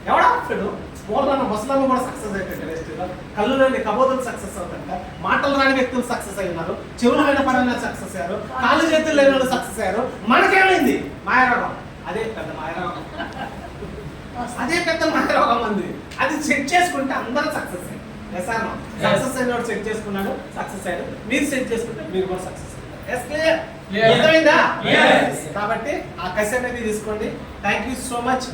ఎవడు ఆపుతాడు? స్పోర్ట్లను బస్సులను కూడా సక్సెస్ అవుతాడు వెస్టేజ్లో. కళ్ళు లేని కబోతులు సక్సెస్ అవుతాడు, మాటలు రాని వ్యక్తులు సక్సెస్ అయ్యారు, చెవులు లేని పనులు సక్సెస్ అయ్యారు, కాళ్ళు చేతులు లేని వాళ్ళు సక్సెస్ అయ్యారు. మనకేమైంది? మాయరోగం. అదే పెద్ద మాయరోగం, అదే పెద్ద మాయరోగం ఉంది. అది సెట్ చేసుకుంటే అందరూ సక్సెస్ అయ్యారు. సక్సెస్ అయిన సెట్ చేసుకున్నాడు, సక్సెస్ అయ్యారు. మీరు సెట్ చేసుకుంటే మీరు కూడా సక్సెస్ అయ్యారు. అర్థమైందా? కాబట్టి ఆ కసి అనేది తీసుకోండి. Thank you so much.